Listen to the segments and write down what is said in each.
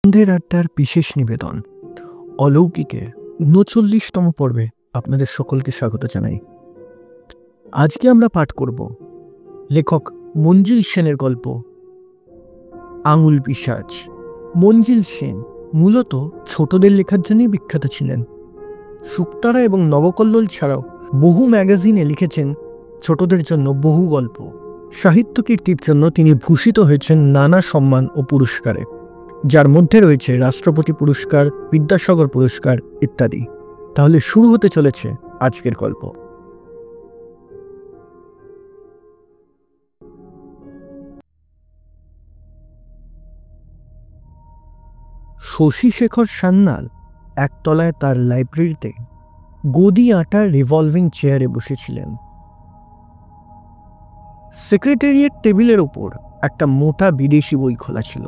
সন্ধ্যের আড্ডার বিশেষ নিবেদন অলৌকিকের ৩৯তম পর্বে আপনাদের সকলকে স্বাগত জানাই। আজকে আমরা পাঠ করব লেখক মঞ্জিল সেনের গল্প আঙুল পিশাচ। মঞ্জিল সেন মূলত ছোটদের লেখার জন্যই বিখ্যাত ছিলেন। শুকতারা এবং নবকল্লোল ছাড়াও বহু ম্যাগাজিনে লিখেছেন ছোটদের জন্য বহু গল্প। সাহিত্য কীর্তির জন্য তিনি ভূষিত হয়েছেন নানা সম্মান ও পুরস্কারে, যার মধ্যে রয়েছে রাষ্ট্রপতি পুরস্কার, বিদ্যাসাগর পুরস্কার ইত্যাদি। তাহলে শুরু হতে চলেছে আজকের গল্প। শশীশেখর সান্যাল একতলায় তার লাইব্রেরিতে গদি আটার রিভলভিং চেয়ারে বসেছিলেন। সেক্রেটারিয়েট টেবিলের ওপর একটা মোটা বিদেশি বই খোলা ছিল।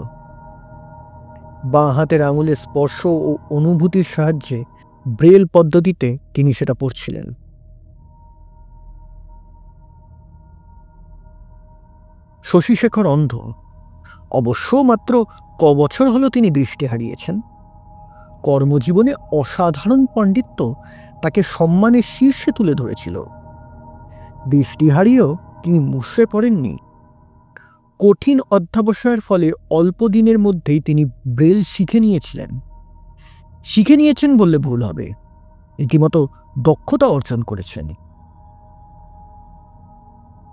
বাঁ হাতের আঙুলের স্পর্শ ও অনুভূতির সাহায্যে ব্রেল পদ্ধতিতে তিনি সেটা পড়ছিলেন। শশীশেখর অন্ধ, অবশ্য মাত্র কবছর হলো তিনি দৃষ্টি হারিয়েছেন। কর্মজীবনে অসাধারণ পাণ্ডিত্য তাকে সম্মানের শীর্ষে তুলে ধরেছিল। দৃষ্টি হারিয়েও তিনি মুষড়ে পড়েননি। কঠিন অধ্যাবসায়ের ফলে অল্প দিনের মধ্যেই তিনি ব্রেল শিখে নিয়েছেন বললে ভুল হবে, রীতিমতো দক্ষতা অর্জন করেছেন।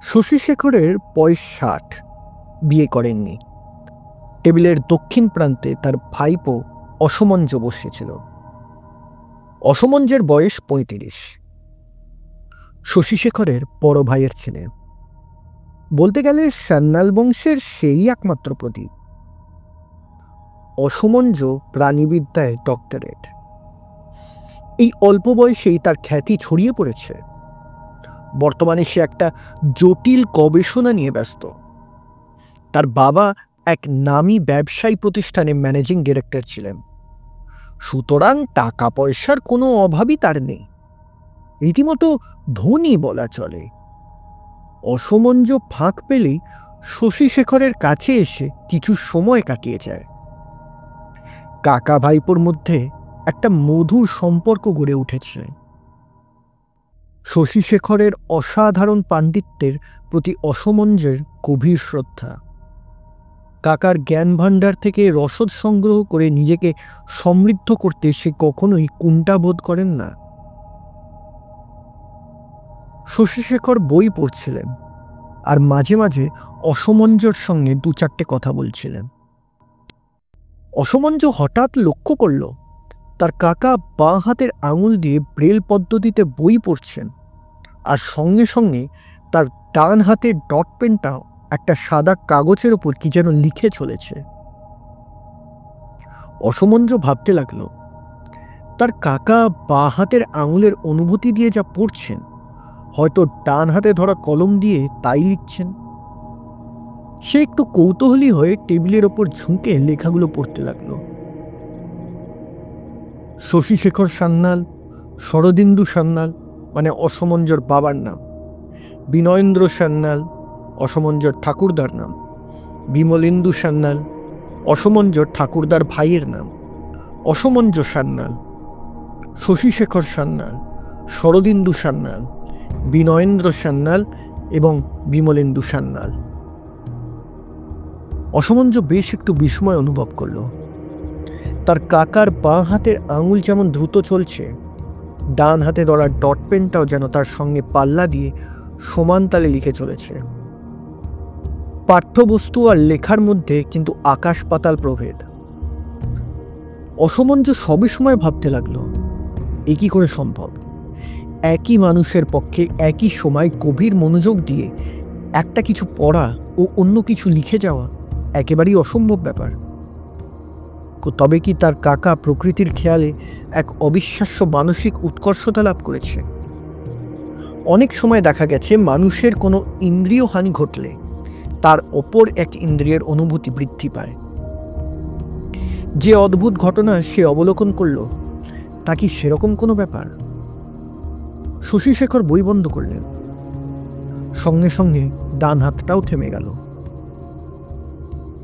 শশীশেখরের বয়স ৬০, বিয়ে করেননি। টেবিলের দক্ষিণ প্রান্তে তার ভাইপো অসমঞ্জ বসেছিল। অসমঞ্জের বয়স ৩৫, শশীশেখরের বড় ভাইয়ের ছেলে। বলতে গেলে সান্যাল বংশের সেই একমাত্র প্রদীপ। অসমঞ্জ প্রাণীবিদ্যায় ডক্টরেট। এই অল্প বয়সেই তার খ্যাতি ছড়িয়ে পড়েছে। বর্তমানে সে একটা জটিল গবেষণা নিয়ে ব্যস্ত। তার বাবা এক নামী ব্যবসায়ী প্রতিষ্ঠানে ম্যানেজিং ডিরেক্টর ছিলেন, সুতরাং টাকা পয়সার কোনো অভাবই তার নেই। রীতিমতো ধনী বলা চলে। অসমঞ্জ ফাঁক পেলেই শশীশেখরের কাছে এসে কিছু সময় কাটিয়ে যায়। কাকা ভাইপোর মধ্যে একটা মধুর সম্পর্ক গড়ে উঠেছে। শশীশেখরের অসাধারণ পাণ্ডিত্যের প্রতি অসমঞ্জের গভীর শ্রদ্ধা। কাকার জ্ঞান ভাণ্ডার থেকে রসদ সংগ্রহ করে নিজেকে সমৃদ্ধ করতে সে কখনোই কুণ্ঠা বোধ করেন না। শশীশেখর বই পড়ছিলেন আর মাঝে মাঝে অসমঞ্জর সঙ্গে দু চারটে কথা বলছিলেন। অসমঞ্জ হঠাৎ লক্ষ্য করল তার কাকা বাঁ হাতের আঙুল দিয়ে ব্রেল পদ্ধতিতে বই পড়ছেন, আর সঙ্গে সঙ্গে তার ডান হাতের ডট পেনটাও একটা সাদা কাগজের ওপর কি যেন লিখে চলেছে। অসমঞ্জ ভাবতে লাগলো, তার কাকা বাঁ হাতের আঙুলের অনুভূতি দিয়ে যা পড়ছেন, হয়তো ডান হাতে ধরা কলম দিয়ে তাই লিখছেন। সে একটু কৌতূহলী হয়ে টেবিলের ওপর ঝুঁকে লেখাগুলো পড়তে লাগলো। শশীশেখর সান্যাল, শরদিন্দু সান্যাল মানে অসমঞ্জর বাবার নাম, বিনয়েন্দ্র সান্যাল অসমঞ্জর ঠাকুরদার নাম, বিমলেন্দু সান্যাল অসমঞ্জর ঠাকুরদার ভাইয়ের নাম, অসমঞ্জ সান্যাল, শশীশেখর সান্যাল, শরদিন্দু সান্যাল, বিনয়েন্দ্র সান্যাল এবং বিমলেন্দু সান্যাল। অসমঞ্জ বেশ একটু বিস্ময় অনুভব করল। তার কাকার বাঁ হাতের আঙুল যেমন দ্রুত চলছে, ডান হাতে ধরা ডট পেনটাও যেন তার সঙ্গে পাল্লা দিয়ে সমান তালে লিখে চলেছে। পাঠ্যবস্তু আর লেখার মধ্যে কিন্তু আকাশ পাতাল প্রভেদ। অসমঞ্জ সবই সময় ভাবতে লাগলো, এ কি করে সম্ভব? একই মানুষের পক্ষে একই সময় গভীর মনোযোগ দিয়ে একটা কিছু পড়া ও অন্য কিছু লিখে যাওয়া একেবারেই অসম্ভব ব্যাপার। তবে কি তার কাকা প্রকৃতির খেয়ালে এক অবিশ্বাস্য মানসিক উৎকর্ষতা লাভ করেছে? অনেক সময় দেখা গেছে মানুষের কোনো ইন্দ্রিয় হানি ঘটলে তার অপর এক ইন্দ্রিয়ের অনুভূতি বৃদ্ধি পায়। যে অদ্ভুত ঘটনা সে অবলোকন করল, তা কি সেরকম কোনো ব্যাপার? শশীশেখর বই বন্ধ করলেন। সঙ্গে সঙ্গে ডান হাতটাও থেমে গেল।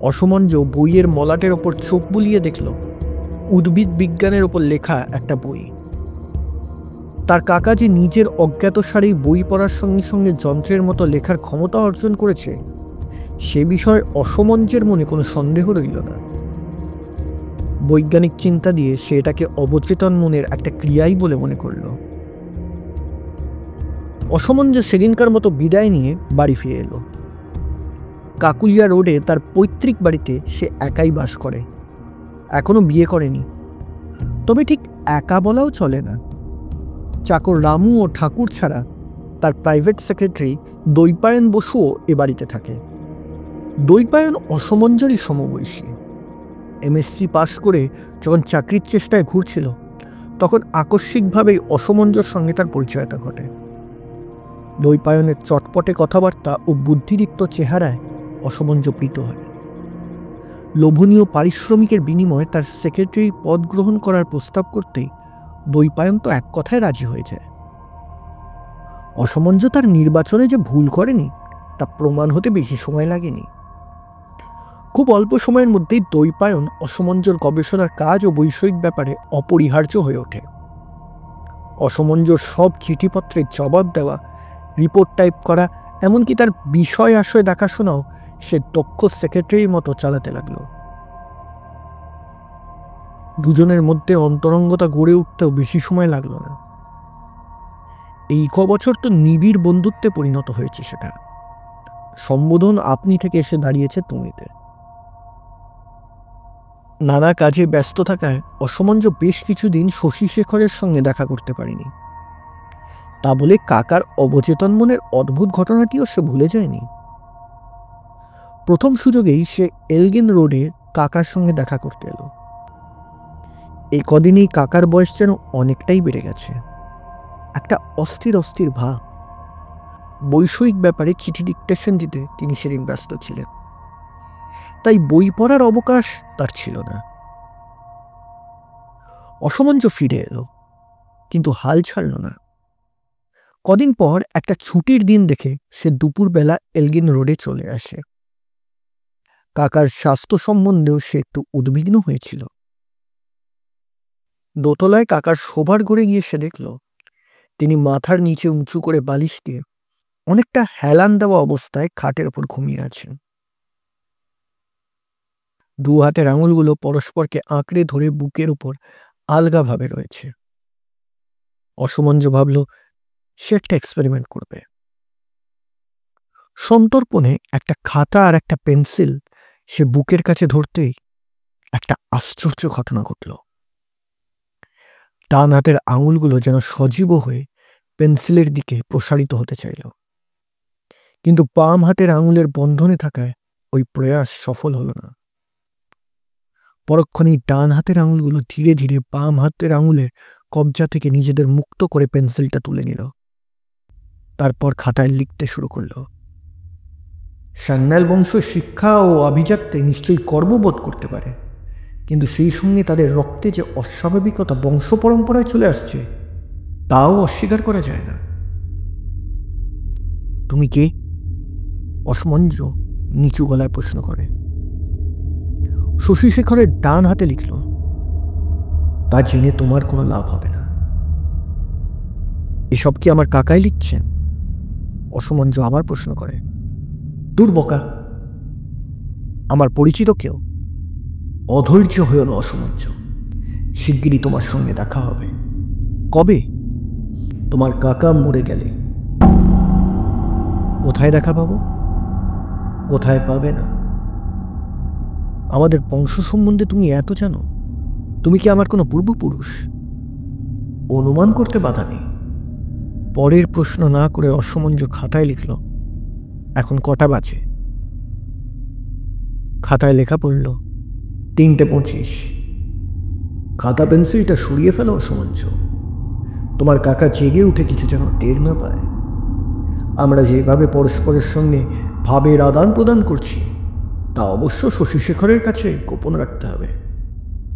অসমঞ্জ বইয়ের মলাটের ওপর চোখ বুলিয়ে দেখল উদ্ভিদ বিজ্ঞানের ওপর লেখা একটা বই। তার কাকা যে নিজের অজ্ঞাতসারেই বই পড়ার সঙ্গে সঙ্গে যন্ত্রের মতো লেখার ক্ষমতা অর্জন করেছে সে বিষয়ে অসমঞ্জের মনে কোনো সন্দেহ রইল না। বৈজ্ঞানিক চিন্তা দিয়ে সে এটাকে অবচেতন মনের একটা ক্রিয়াই বলে মনে করল। অসমঞ্জ সেদিনকার মতো বিদায় নিয়ে বাড়ি ফিরে এলো। কাকুলিয়া রোডে তার পৈতৃক বাড়িতে সে একাই বাস করে, এখনো বিয়ে করেনি। তবে ঠিক একা বলাও চলে না, চাকর রামু ও ঠাকুর ছাড়া তার প্রাইভেট সেক্রেটারি দৈপায়ন বসুও এ বাড়িতে থাকে। দৈপায়ন অসমঞ্জরই সমবয়সী। এমএসসি পাশ করে যখন চাকরির চেষ্টায় ঘুরছিল তখন আকস্মিকভাবেই অসমঞ্জর সঙ্গে তার পরিচয়টা ঘটে। দৈপায়নের চটপটে কথাবার্তা ও বুদ্ধিদীপ্ত চেহারায় অসমঞ্জ প্রীত হয়। লোভনীয় পারিশ্রমিকের বিনিময়ে তার সেক্রেটারি পদ গ্রহণ করার প্রস্তাব করতেই দৈপায়ন তো এক কথায় রাজি হয়ে যায়। অসমঞ্জ তার নির্বাচনে যে ভুল করেনি তা প্রমাণ হতে বেশি সময় লাগেনি। খুব অল্প সময়ের মধ্যেই দৈপায়ন অসমঞ্জর গবেষণার কাজ ও বৈষয়িক ব্যাপারে অপরিহার্য হয়ে ওঠে। অসমঞ্জর সব চিঠিপত্রের জবাব দেওয়া, রিপোর্ট টাইপ করা, এমনকি তার বিষয় আশয় দেখাশোনাও সে দক্ষ সেক্রেটারির মতো চালাতে লাগলো। দুজনের মধ্যে অন্তরঙ্গতা গড়ে উঠতেও বেশি সময় লাগলো না। এই বছর তো নিবিড় বন্ধুত্বে পরিণত হয়েছে সেটা। সম্বোধন আপনি থেকে এসে দাঁড়িয়েছে তুমিতে। নানা কাজে ব্যস্ত থাকায় অসমঞ্জ বেশ কিছুদিন শশীশেখরের সঙ্গে দেখা করতে পারেনি। তা বলে কাকার অবচেতন মনের অদ্ভুত ঘটনাটিও সে ভুলে যায়নি। প্রথম সুযোগেই সে এলগিন রোডে কাকার সঙ্গে দেখা করতে এলো। এই কদিনেই কাকার বয়স যেন অনেকটাই বেড়ে গেছে। একটা অস্থির অস্থির ভাব। বৈষয়িক ব্যাপারে চিঠি ডিকটেশন দিতে তিনি সেদিন ব্যস্ত ছিলেন, তাই বই পড়ার অবকাশ তার ছিল না। অসমঞ্জ ফিরে এলো, কিন্তু হাল ছাড়ল না। কদিন পর একটা ছুটির দিন দেখে সে দুপুরবেলা এলগিন রোডে চলে আসে। কাকার স্বাস্থ্য সম্বন্ধেও সে একটু উদ্বিগ্ন হয়েছিল। দোতলায় কাকার শোবার ঘরে গিয়ে সে দেখল তিনি মাথার নিচে উঁচু করে বালিশ দিয়ে অনেকটা হেলান দেওয়া অবস্থায় খাটের ওপর ঘুমিয়ে আছেন। দু হাতের আঙুলগুলো পরস্পরকে আঁকড়ে ধরে বুকের উপর আলগাভাবে রয়েছে। অসমঞ্জ ভাবল সে একটা এক্সপেরিমেন্ট করবে। সন্তর্পণে একটা খাতা আর একটা পেন্সিল সে বুকের কাছে ধরতেই একটা আশ্চর্য ঘটনা ঘটল। ডান হাতের আঙুলগুলো যেন সজীব হয়ে পেন্সিলের দিকে প্রসারিত হতে চাইল, কিন্তু বাম হাতের আঙুলের বন্ধনে থাকায় ওই প্রয়াস সফল হলো না। পরক্ষণেই ডান হাতের আঙুলগুলো ধীরে ধীরে বাম হাতের আঙুলের কবজা থেকে নিজেদের মুক্ত করে পেন্সিলটা তুলে নিল। তারপর খাতায় লিখতে শুরু করল। সান্যাল বংশ শিক্ষা ও আভিজাত্যে নিশ্চয়ই গর্ববোধ করতে পারে, কিন্তু সেই সঙ্গে তাদের রক্তে যে অস্বাভাবিকতা বংশ পরম্পরায় চলে আসছে তাও অস্বীকার করা যায় না। তুমি কে? অসমঞ্জ নিচু গলায় প্রশ্ন করে। শশীশেখরের ডান হাতে লিখল, তা জেনে তোমার কোনো লাভ হবে না। এসব কি আমার কাকাই লিখছেন? অসমঞ্জ আবার প্রশ্ন করে। দূর বোকা, আমার পরিচিত কেউ। অধৈর্য হয়ে না অসমঞ্জ, শিগগিরই তোমার সঙ্গে দেখা হবে। কবে? তোমার কাকা মরে গেলে। কোথায় দেখা পাবো? কোথায় পাবে না। আমাদের বংশ সম্বন্ধে তুমি এত জানো? তুমি কি আমার কোনো পূর্বপুরুষ? অনুমান করতে বাধা নেই। পরের প্রশ্ন না করে অসমঞ্জ খাতায় লিখল, এখন কটা বাজে? খাতায় লেখা পড়ল 3:25। খাতা পেন্সিলটা সরিয়ে ফেলো অসমঞ্জ। তোমার কাকা জেগে উঠে কিছু যেন টের না পায়। আমরা যেভাবে পরস্পরের সঙ্গে ভাবের আদান প্রদান করছি তা অবশ্য শশীশেখরের কাছে গোপন রাখতে হবে।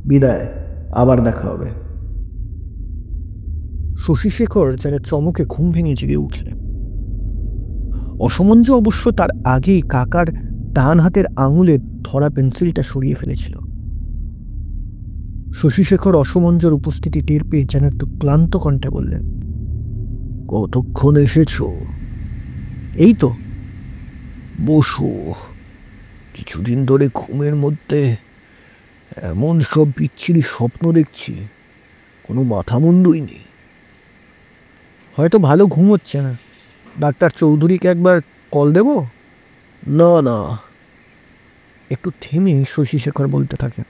বিদায়, আবার দেখা হবে। শশীশেখর যেন চমকে ঘুম ভেঙে জেগে উঠলেন। অসমঞ্জ অবশ্য তার আগেই কাকার ডান হাতের আঙুলের ধরা পেন্সিলটা সরিয়ে ফেলেছিল। শশীশেখর অসমঞ্জর উপস্থিতি টের পেয়ে যেন একটু ক্লান্ত কণ্ঠে বললেন, কতক্ষণ এসেছ? এই তো। বসো। কিছুদিন ধরে ঘুমের মধ্যে এমন সব বিচ্ছিরি স্বপ্ন দেখছি, কোনো মাথা মুন্ডুই নেই। হয়তো ভালো ঘুম হচ্ছে না। ডাক্তার চৌধুরীকে একবার কল দেব? না না। একটু থেমে শশীশেখর বলতে থাকে,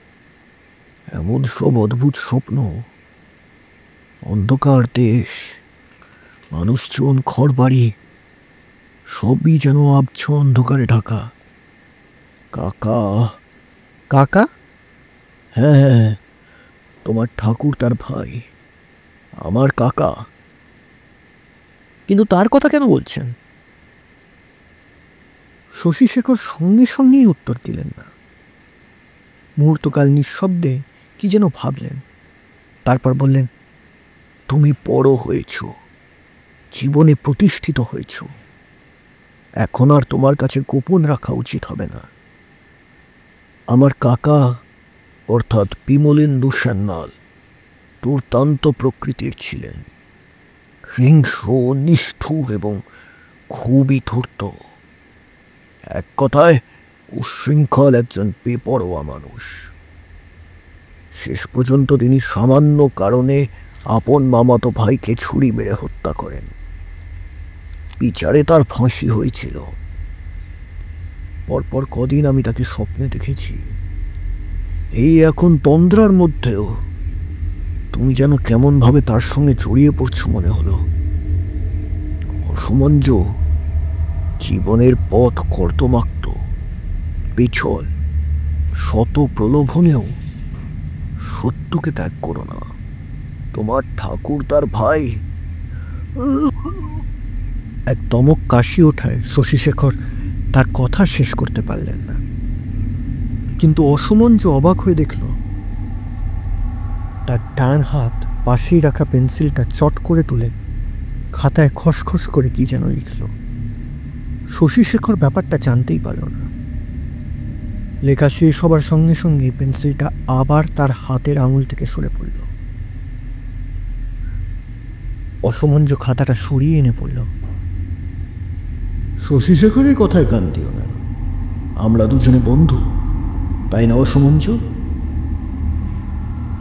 এমন সব অদ্ভুত স্বপ্ন, অন্ধকার দেশ, মানুষজন, ঘর বাড়ি, সবই যেন আবছ অন্ধকারে ঢাকা। কাকা। কাকা? হ্যাঁ, তোমার ঠাকুর তার ভাই, আমার কাকা। কিন্তু তার কথা কেন বলছেন? শশীশেখর সঙ্গে সঙ্গেই উত্তর দিলেন না। মুহূর্তকাল নিঃশব্দে কি যেন ভাবলেন, তারপর বললেন, তুমি বড় হয়েছ, জীবনে প্রতিষ্ঠিত হয়েছ, এখন আর তোমার কাছে গোপন রাখা উচিত হবে না। আমার কাকা অর্থাৎ বিমলেন্দু সান্যাল দুর্দান্ত প্রকৃতির ছিলেন, হিংস্র, নিষ্ঠুর এবং খুবই ধূর্ত। এক কথায় উশৃঙ্খল একজন বেপরোয়া মানুষ। শেষ পর্যন্ত তিনি সামান্য কারণে আপন মামাতো ভাইকে ছুরি মেরে হত্যা করেন। বিচারে তার ফাঁসি হয়েছিল। পরপর কদিন আমি তাকে স্বপ্নে দেখেছি। এই এখন তন্দ্রার মধ্যেও তুমি যেন কেমন ভাবে তার সঙ্গে জড়িয়ে পড়ছো মনে হলো। অসমঞ্জ, জীবনের পথ কর্দমাক্ত, পিছল, শত প্রলোভনেও সত্যকে ত্যাগ করো না। তোমার ঠাকুর তার ভাই। এক দমক কাশি ওঠায় শশীশেখর তার কথা শেষ করতে পারলেন না। কিন্তু অসমঞ্জ অবাক হয়ে দেখল, তার ডান হাত পাশেই রাখা পেন্সিলটা চট করে তুলে খাতায় খসখস করে কি যেন লিখল। শশীশেখর ব্যাপারটা জানতেই পারল না। লেখা শেষ হবার সঙ্গে সঙ্গে পেন্সিলটা আবার তার হাতের আঙুল থেকে সরে পড়ল। অসমঞ্জ খাতাটা সরিয়ে এনে পড়ল। শশীশেখরের কথায় কান দিও না, আমরা দুজনে বন্ধু, তাই না অসমঞ্জ?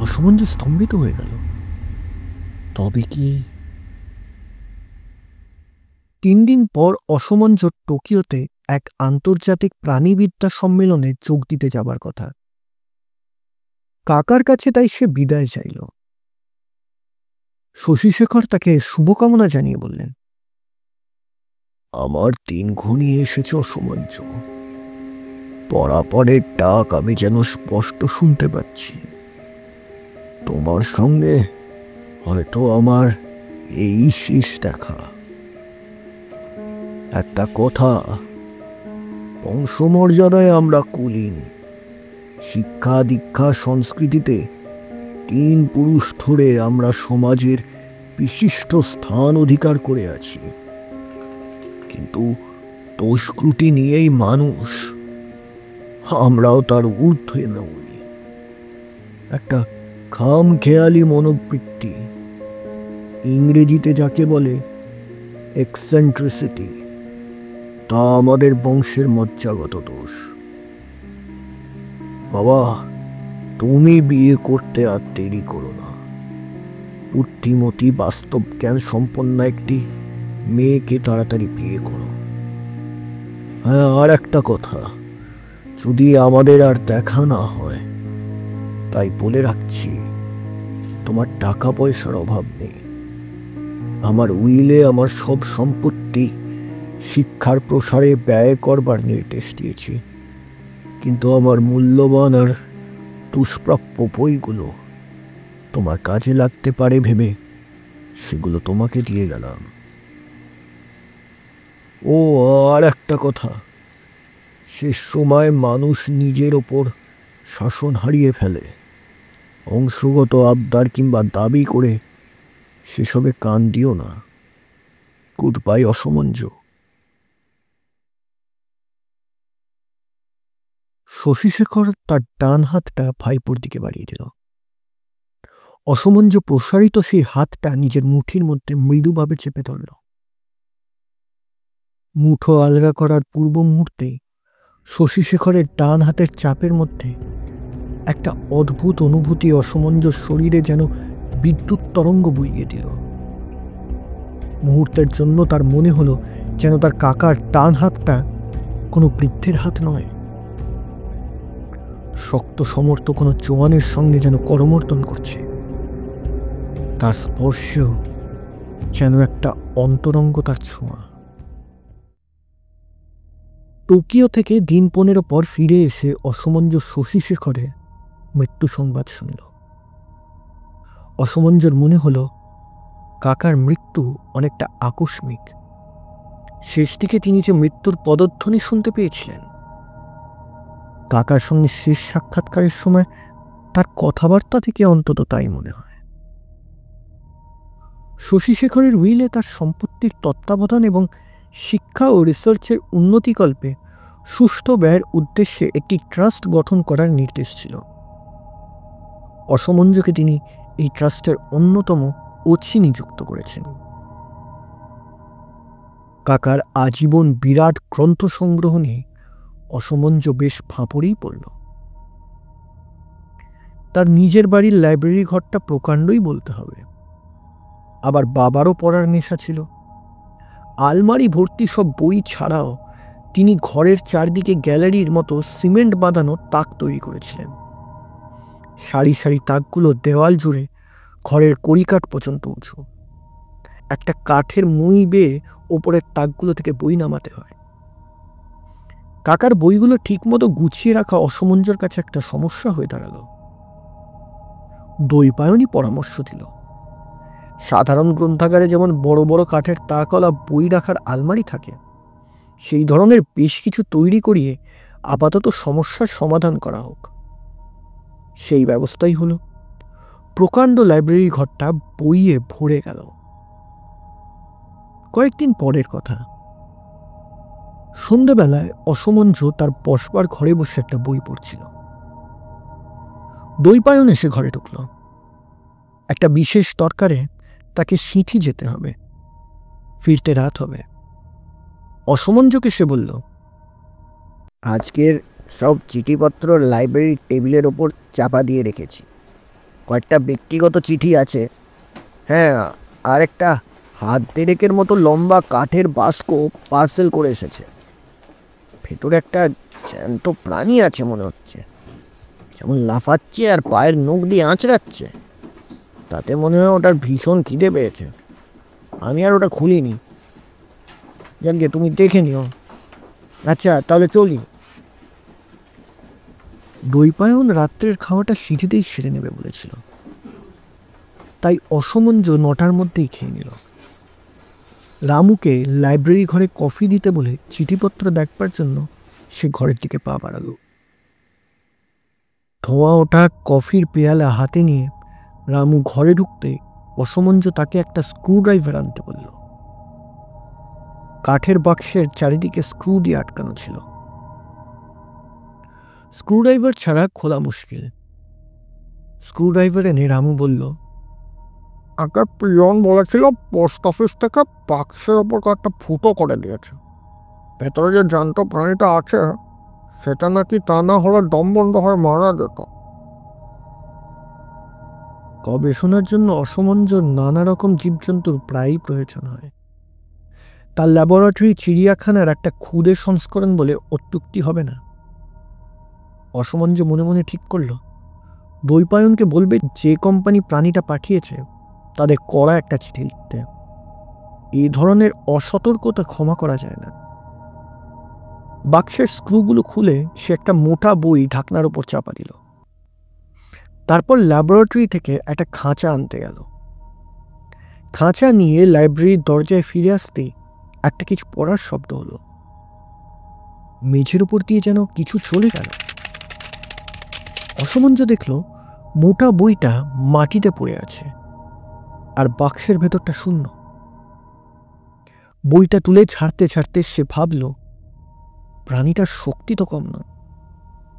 অসমঞ্জ স্তম্ভিত হয়ে গেল। তবে কি? 3 দিন পর অসমঞ্জ টোকিওতে এক আন্তর্জাতিক প্রাণীবিদ্যা সম্মেলনে যোগ দিতে যাবার কথা। কাকার কাছে তাই সে বিদায় চাইল। শশীশেখর তাকে শুভকামনা জানিয়ে বললেন, আমার দিন ঘনিয়ে এসেছে অসমঞ্জ। পরাপরের ডাক আমি যেন স্পষ্ট শুনতে পাচ্ছি। তোমার সঙ্গে হয়তো আমার এই শেষ দেখা। একটা কথা, বংশমর্যাদায় আমরা কুলীন, শিক্ষা দীক্ষা সংস্কৃতিতে 3 পুরুষ ধরে আমরা সমাজের বিশিষ্ট স্থান অধিকার করে আছি। কিন্তু দোষক্রুটি নিয়েই মানুষ, আমরাও তার ঊর্ধ্বে নই। একটা খামখেয়ালি মনোবৃত্তি, ইংরেজিতে যাকে বলে এক্সেন্ট্রিসিটি, তা আমাদের বংশের মজ্জাগত দোষ। বাবা, তুমি বিয়ে করতে আর দেরি করো না। বুদ্ধিমতী, বাস্তব জ্ঞান সম্পন্ন একটি মেয়েকে তাড়াতাড়ি বিয়ে করো। হ্যাঁ, আর একটা কথা, যদি আমাদের আর দেখা না হয়, তাই বলে রাখছি, তোমার টাকা পয়সার অভাব নেই। আমার উইলে আমার সব সম্পত্তি শিক্ষার প্রসারে ব্যয় করবার নির্দেশ দিয়েছি, কিন্তু আমার মূল্যবান আর দুষ্প্রাপ্য বইগুলো তোমার কাজে লাগতে পারে ভেবে সেগুলো তোমাকে দিয়ে গেলাম। ও, আর একটা কথা, শেষ সময় মানুষ নিজের ওপর শাসন হারিয়ে ফেলে। অংশগত আবদার কিংবা দাবি করে সেসবে কান দিও না। Good bye অসমঞ্জ। শশীশেখর তার ডান হাতটা ভাইপোর দিকে বাড়িয়ে দিল। অসমঞ্জ প্রসারিত সেই হাতটা নিজের মুঠির মধ্যে মৃদুভাবে চেপে ধরল। মুঠো আলগা করার পূর্ব মুহূর্তে শশীশেখরের ডান হাতের চাপের মধ্যে একটা অদ্ভুত অনুভূতি অসমঞ্জ শরীরে যেন বিদ্যুৎ তরঙ্গ বইয়ে দিল। মুহূর্তের জন্য তার মনে হলো যেন তার কাকার ডান হাতটা কোনো বৃদ্ধের হাত নয়, শক্ত সমর্থ কোনো জোয়ানের সঙ্গে যেন করমর্দন করছে। তার স্পর্শ যেন একটা অন্তরঙ্গতার ছোঁয়া। টোকিও থেকে দিন 15 পর ফিরে এসে অসমঞ্জ শশীশেখরের মৃত্যু সংবাদ শুনল। অসমঞ্জর মনে হলো কাকার মৃত্যু অনেকটা আকস্মিক। শেষ দিকে তিনি যে মৃত্যুর পদধ্বনি শুনতে পেয়েছিলেন, কাকার সঙ্গে শেষ সাক্ষাৎকারের সময় তার কথাবার্তা থেকে অন্তত তাই মনে হয়। শশীশেখরের উইলে তার সম্পত্তির তত্ত্বাবধান এবং শিক্ষা ও রিসার্চের উন্নতিকল্পে সুষ্ঠু ব্যয়ের উদ্দেশ্যে একটি ট্রাস্ট গঠন করার নির্দেশ ছিল। অসমঞ্জকে তিনি এই ট্রাস্টের অন্যতম ওসি নিযুক্ত করেছেন। কাকার আজীবন বিরাট গ্রন্থ সংগ্রহ নিয়ে অসমঞ্জ বেশ ফাঁপড়েই পড়ল। তার নিজের বাড়ির লাইব্রেরি ঘরটা প্রকাণ্ডই বলতে হবে। আবার বাবারও পড়ার নেশা ছিল। আলমারি ভর্তি সব বই ছাড়াও তিনি ঘরের চারদিকে গ্যালারির মতো সিমেন্ট বাঁধানো তাক তৈরি করেছিলেন। সারি সারি তাকগুলো দেওয়াল জুড়ে ঘরের কড়িকাঠ পর্যন্ত উঁচু। একটা কাঠের মই বেয়ে ওপরের তাকগুলো থেকে বই নামাতে হয়। কাকার বইগুলো ঠিকমতো গুছিয়ে রাখা অসমঞ্জর কাছে একটা সমস্যা হয়ে দাঁড়ালো। দ্বৈপায়নই পরামর্শ দিল, সাধারণ গ্রন্থাগারে যেমন বড় বড় কাঠের তাকওয়ালা বই রাখার আলমারি থাকে, সেই ধরনের বেশ কিছু তৈরি করিয়ে আপাতত সমস্যার সমাধান করা হোক। সেই ব্যবস্থাই হলো। প্রকাণ্ড লাইব্রেরি ঘরটা বইয়ে ভরে গেল। কয়েকদিন পরের কথা, সন্ধ্যাবেলায় অসমঞ্জ তার বসবার ঘরে বসে একটা বই পড়ছিল। দ্বৈপায়ন এসে ঘরে ঢুকল। একটা বিশেষ দরকারে তাকে সিঁথি যেতে হবে, ফিরতে রাত হবে। অসমঞ্জকে সে বলল, আজকের সব চিঠিপত্র লাইব্রেরির টেবিলের ওপর চাপা দিয়ে রেখেছি। কয়েকটা ব্যক্তিগত চিঠি আছে। হ্যাঁ, আর একটা হাত দেড়েকের মতো লম্বা কাঠের বাস্ক পার্সেল করে এসেছে। ভেতরে একটা জ্যান্ত প্রাণী আছে মনে হচ্ছে, যেমন লাফাচ্ছে আর পায়ের নখ দিয়ে আঁচড়াচ্ছে। তাতে মনে হয় ওটার ভীষণ খিদে পেয়েছে। আমি আর ওটা খুলিনি। যাকে তুমি দেখে নিও। আচ্ছা, তাহলে চলি। দ্বৈপায়ন রাত্রের খাওয়াটা সিঁথিতেই সেরে নেবে বলেছিল, তাই অসমঞ্জ 9টার মধ্যেই খেয়ে নিল। রামুকে লাইব্রেরি ঘরে কফি দিতে বলে চিঠিপত্র দেখবার জন্য সে ঘরের দিকে পা বাড়াল। ধোঁয়া ওঠা কফির পেয়ালা হাতে নিয়ে রামু ঘরে ঢুকতে অসমঞ্জ তাকে একটা স্ক্রুড্রাইভার আনতে বলল। কাঠের বাক্সের চারিদিকে স্ক্রু দিয়ে আটকানো ছিল। স্ক্রুড্রাইভার ছাড়া খোলা মুশকিল। স্ক্রুড্রাইভার এনে রামু বলল, আগে পিয়ন বলেছিল পোস্ট অফিস থেকে বাক্সের ওপর একটা ফুটো করে দিয়েছে। ভেতরে যে জ্যান্ত প্রাণীটা আছে সেটা নাকি তা না হলে দম বন্ধ হয়ে মারা যেত। গবেষণার জন্য অসমঞ্জর নানা রকম জীবজন্তুর প্রায়ই প্রয়োজন হয়। তার ল্যাবরেটরি চিড়িয়াখানার একটা ক্ষুদে সংস্করণ বলে অত্যুক্তি হবে না। অসমঞ্জ মনে মনে ঠিক করল, দ্বৈপায়নকে বলবে যে কোম্পানি প্রাণীটা পাঠিয়েছে তাদের কড়া একটা চিঠি লিখতে। এই ধরনের অসতর্কতা ক্ষমা করা যায় না। বাক্সের স্ক্রুগুলো খুলে সে একটা মোটা বই ঢাকনার ওপর চাপা দিল। তারপর ল্যাবরেটরি থেকে একটা খাঁচা আনতে গেল। খাঁচা নিয়ে লাইব্রেরির দরজায় ফিরে আসতেই একটা কিছু পড়ার শব্দ হলো। মেঝের উপর দিয়ে যেন কিছু চলে গেল। অসমঞ্জ দেখল মোটা বইটা মাটিতে পড়ে আছে আর বাক্সের ভেতরটা শূন্য। বইটা তুলে ছাড়তে ছাড়তে সে ভাবল, প্রাণীটার শক্তি তো কম না,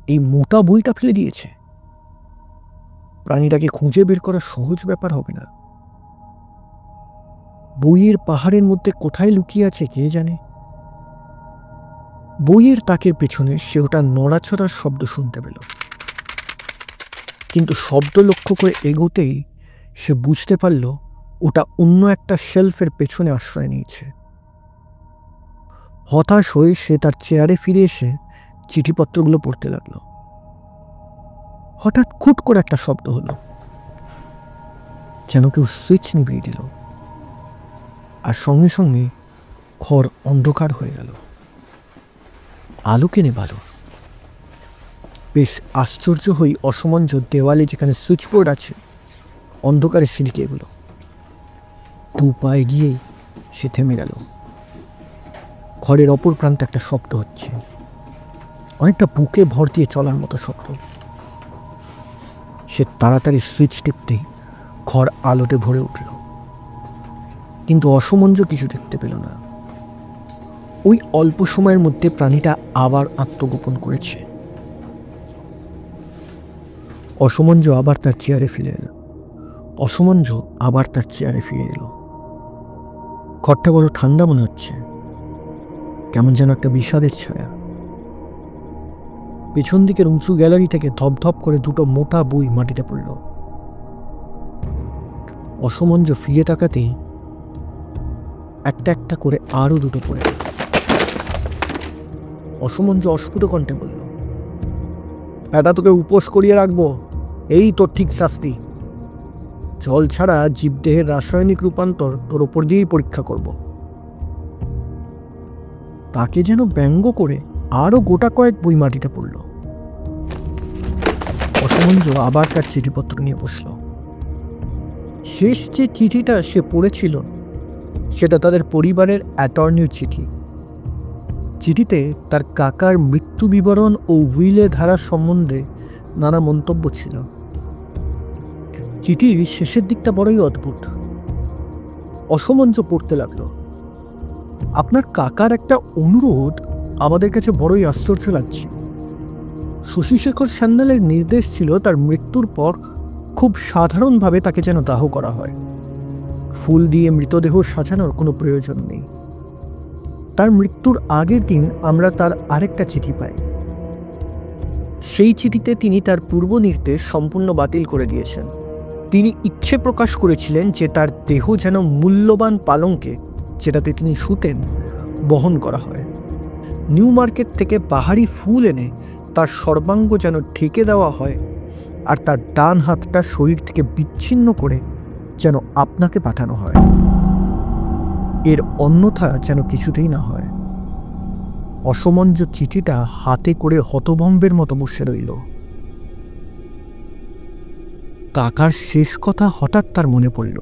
এই মোটা বইটা ফেলে দিয়েছে। প্রাণীটাকে খুঁজে বের করা সহজ ব্যাপার হবে না। বইয়ের পাহাড়ের মধ্যে কোথায় লুকিয়ে আছে কে জানে। বইয়ের তাকের পেছনে সে ওটা নড়াছড়ার শব্দ শুনতে পেল, কিন্তু শব্দ লক্ষ্য করে এগোতেই সে বুঝতে পারল ওটা অন্য একটা শেলফের পেছনে আশ্রয় নিয়েছে। হতাশ হয়ে সে তার চেয়ারে ফিরে এসে চিঠিপত্রগুলো পড়তে লাগল। হঠাৎ খুট করে একটা শব্দ হলো, যেন কেউ সুইচ নিভিয়ে দিল, আর সঙ্গে সঙ্গে ঘর অন্ধকার হয়ে গেল। আলো কেনে ভালো। বেশ আশ্চর্য হই অসমঞ্জ দেওয়ালে যেখানে সুইচ বোর্ড আছে অন্ধকারে সিঁড়িকে এগুলো। দু পায়ে গিয়েই সে থেমে গেল। ঘরের অপর প্রান্তে একটা শব্দ হচ্ছে, অনেকটা বুকে ভর দিয়ে চলার মতো শব্দ। সে তাড়াতাড়ি সুইচ টিপতেই ঘর আলোতে ভরে উঠল, কিন্তু অসমঞ্জ কিছু দেখতে পেল না। ওই অল্প সময়ের মধ্যে প্রাণীটা আবার আত্মগোপন করেছে। অসমঞ্জ আবার তার চেয়ারে ফিরে এলো। ঘরটা বড় ঠান্ডা মনে হচ্ছে, কেমন যেন একটা বিষাদের ছায়া। পেছন দিকের উঁচু গ্যালারি থেকে ধপধপ করে দুটো মোটা বই মাটিতে পড়ল। অসমঞ্জ ফিরে তাকাতেই একটা একটা করে আরো দুটো পড়ে গেল। অসমঞ্জ অস্ফুট কণ্ঠে বলল, এটা তোকে উপোস করিয়ে রাখবো, এই তোর ঠিক শাস্তি। জল ছাড়া জীবদেহের রাসায়নিক রূপান্তর তোর ওপর দিয়েই পরীক্ষা করব। তাকে যেন ব্যঙ্গ করে আরো গোটা কয়েক বই মাটিতে পড়ল। অসমঞ্জ আবার তার চিঠিপত্র নিয়ে বসল। শেষ যে চিঠিটা সে পড়েছিল সেটা তাদের পরিবারের অ্যাটর্নির চিঠি। চিঠিতে তার কাকার মৃত্যু বিবরণ ও উইলে ধারার সম্বন্ধে নানা মন্তব্য ছিল। চিঠির শেষের দিকটা বড়ই অদ্ভুত। অসমঞ্জ পড়তে লাগলো, আপনার কাকার একটা অনুরোধ আমাদের কাছে বড়ই আশ্চর্য লাগছে। শশীশেখর সান্যালের নির্দেশ ছিল তার মৃত্যুর পর খুব সাধারণভাবে তাকে যেন দাহ করা হয়। ফুল দিয়ে মৃতদেহ সাজানোর কোনো প্রয়োজন নেই। তার মৃত্যুর আগের দিন আমরা তার আরেকটা চিঠি পাই। সেই চিঠিতে তিনি তার পূর্ব নির্দেশ সম্পূর্ণ বাতিল করে দিয়েছেন। তিনি ইচ্ছে প্রকাশ করেছিলেন যে তার দেহ যেন মূল্যবান পালঙ্কে, যেটাতে তিনি শুতেন, বহন করা হয়। নিউ মার্কেট থেকে বাহারি ফুল এনে তার সর্বাঙ্গ যেন ঢেকে দেওয়া হয়, আর তার ডান হাতটা শরীর থেকে বিচ্ছিন্ন করে যেন আপনাকে পাঠানো হয়। এর অন্যথা যেন কিছুতেই না হয়। অসমঞ্জ চিঠিটা হাতে করে হতভম্বের মতো বসে রইল। কাকার শেষ কথা হঠাৎ তার মনে পড়ল।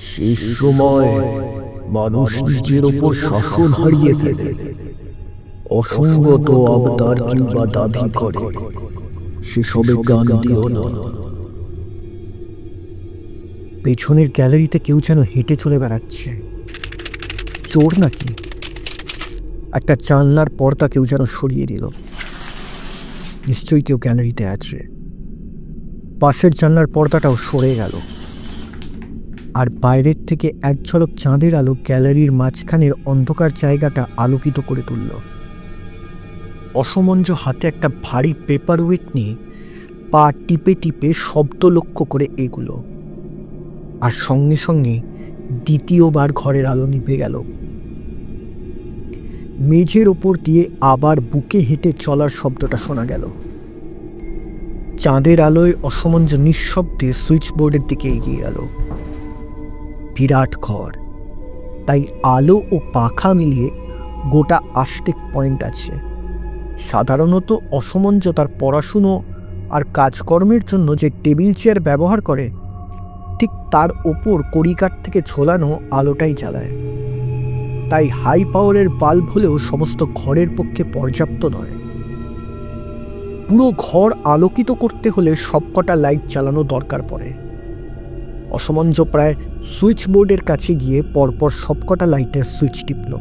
শেষ সময় মানুষ নিজের ওপর শাসন হারিয়ে ফেলে, অসঙ্গত আবদার কিংবা দাবি করে, সেসবে গান দিও না। পেছনের গ্যালারিতে কেউ যেন হেঁটে চলে বেড়াচ্ছে। চোর নাকি? একটা জানলার পর্দা কেউ যেন সরিয়ে দিল। নিশ্চয়ই কেউ গ্যালারিতে আছে। পাশের জানলার পর্দাটাও সরে গেল, আর বাইরের থেকে এক ঝলক চাঁদের আলো গ্যালারির মাঝখানের অন্ধকার জায়গাটা আলোকিত করে তুলল। অসমঞ্জ হাতে একটা ভারী পেপার ওয়েট নিয়ে পা টিপে টিপে শব্দ লক্ষ্য করে এগুলো, আর সঙ্গে সঙ্গে দ্বিতীয়বার ঘরের আলো নিভে গেল। মেঝের ওপর দিয়ে আবার বুকে হেঁটে চলার শব্দটা শোনা গেল। চাঁদের আলোয় অসমঞ্জ নিঃশব্দে সুইচ বোর্ডের দিকে এগিয়ে গেল। বিরাট ঘর, তাই আলো ও পাখা মিলিয়ে গোটা 8 পয়েন্ট আছে। সাধারণত অসমঞ্জ তার পড়াশুনো আর কাজকর্মের জন্য যে টেবিল চেয়ার ব্যবহার করে, ঠিক তার ওপর কড়িকাঠ থেকে ঝোলানো আলোটাই জ্বালায়। তাই হাই পাওয়ারের বাল্ব হলেও সমস্ত ঘরের পক্ষে পর্যাপ্ত নয়। পুরো ঘর আলোকিত করতে হলে সবকটা লাইট জ্বালানো দরকার পড়ে। অসমঞ্জ প্রায় সুইচ বোর্ডের কাছে গিয়ে পরপর সবকটা লাইটের সুইচ টিপল।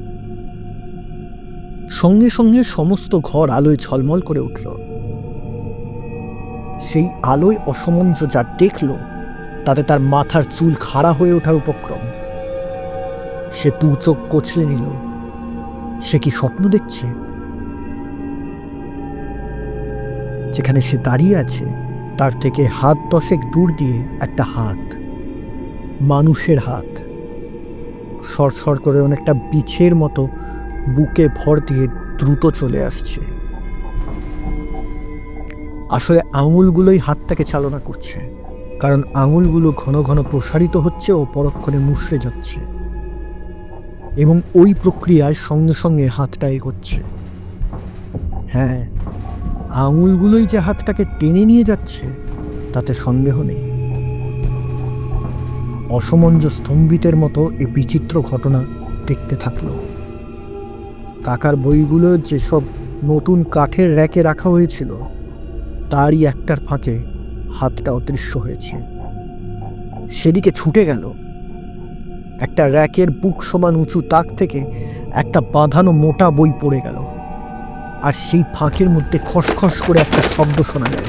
সঙ্গে সঙ্গে সমস্ত ঘর আলোয় ঝলমল করে উঠল। সেই আলোয় অসমঞ্জ যা দেখল তাতে তার মাথার চুল খাড়া হয়ে ওঠার উপক্রম। সে দু চোখ কচলে নিল। সে কি স্বপ্ন দেখছে? যেখানে সে দাঁড়িয়ে আছে তার থেকে হাত 10 দূর দিয়ে একটা হাত, মানুষের হাত, সরসর করে অনেকটা বিছের মতো বুকে ভর দিয়ে দ্রুত চলে আসছে। আসলে আঙুলগুলোই হাতটাকে চালনা করছে, কারণ আঙুলগুলো ঘন ঘন প্রসারিত হচ্ছে ও পরক্ষণে মুষড়ে যাচ্ছে, এবং ওই প্রক্রিয়ায় সঙ্গে সঙ্গে হাতটা এগোচ্ছে। হ্যাঁ, আঙুলগুলোই যে হাতটাকে টেনে নিয়ে যাচ্ছে তাতে সন্দেহ নেই। অসমঞ্জ স্তম্ভিতের মতো এই বিচিত্র ঘটনা দেখতে থাকলো। কাকার বইগুলো যেসব নতুন কাঠের র্যাকে রাখা হয়েছিল তারই একটার ফাঁকে হাতটা অদৃশ্য হয়েছে। সেদিকে ছুটে গেল। একটা র্যাকের বুক সমান উঁচু তাক থেকে একটা বাঁধানো মোটা বই পড়ে গেল, আর সেই ফাঁকের মধ্যে খসখস করে একটা শব্দ শোনা গেল।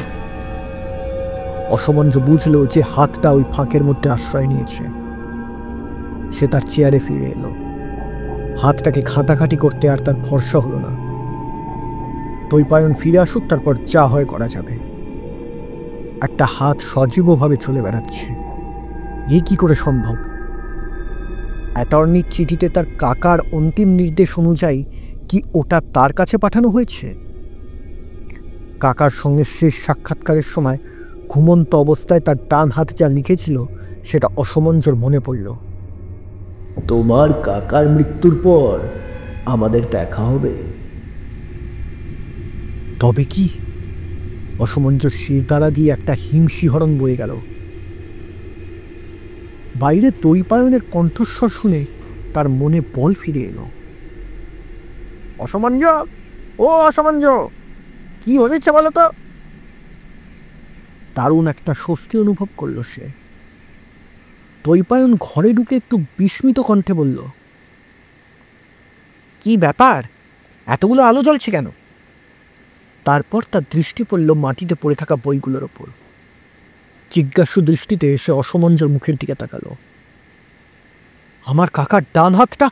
অসমঞ্জ বুঝল যে হাতটা ওই ফাঁকের মধ্যে আশ্রয় নিয়েছে। সে তার চেয়ারে ফিরে এলো। হাতটাকে ঘাঁটাঘাঁটি করতে আর তার ভরসা হলো না। দ্বৈপায়ন ফিরে আসুক, তারপর যা হয় করা যাবে। একটা হাত সজীবভাবে চলে বেড়াচ্ছে, এ কি করে সম্ভব? অ্যাটর্নির চিঠিতে তার কাকার অন্তিম নির্দেশ অনুযায়ী কি ওটা তার কাছে পাঠানো হয়েছে? কাকার সঙ্গে শেষ সাক্ষাৎকারের সময় ঘুমন্ত অবস্থায় তার ডান হাত যা লিখেছিল সেটা অসমঞ্জর মনে পড়ল। তোমার কাকার মৃত্যুর পর আমাদের দেখা হবে। তবে কি? অসমঞ্জ শিরদাঁড়া দিয়ে একটা হিমশিহরণ বয়ে গেল। বাইরে দ্বৈপায়নের কণ্ঠস্বর শুনে তার মনে বল ফিরে এলো। অসমঞ্জ, ও অসমঞ্জ, কি হয়েছে বলো তো? দারুণ একটা স্বস্তি অনুভব করল সে। দ্বৈপায়ন ঘরে ঢুকে একটু বিস্মিত কণ্ঠে বলল, কি ব্যাপার, এতগুলো আলো জ্বলছে কেন? তারপর তার দৃষ্টি পড়ল মাটিতে পড়ে থাকা বইগুলোর ওপর। জিজ্ঞাসু দৃষ্টিতে সে অসমঞ্জর মুখের দিকে তাকালো। আমার কাকার ডান হাতটা?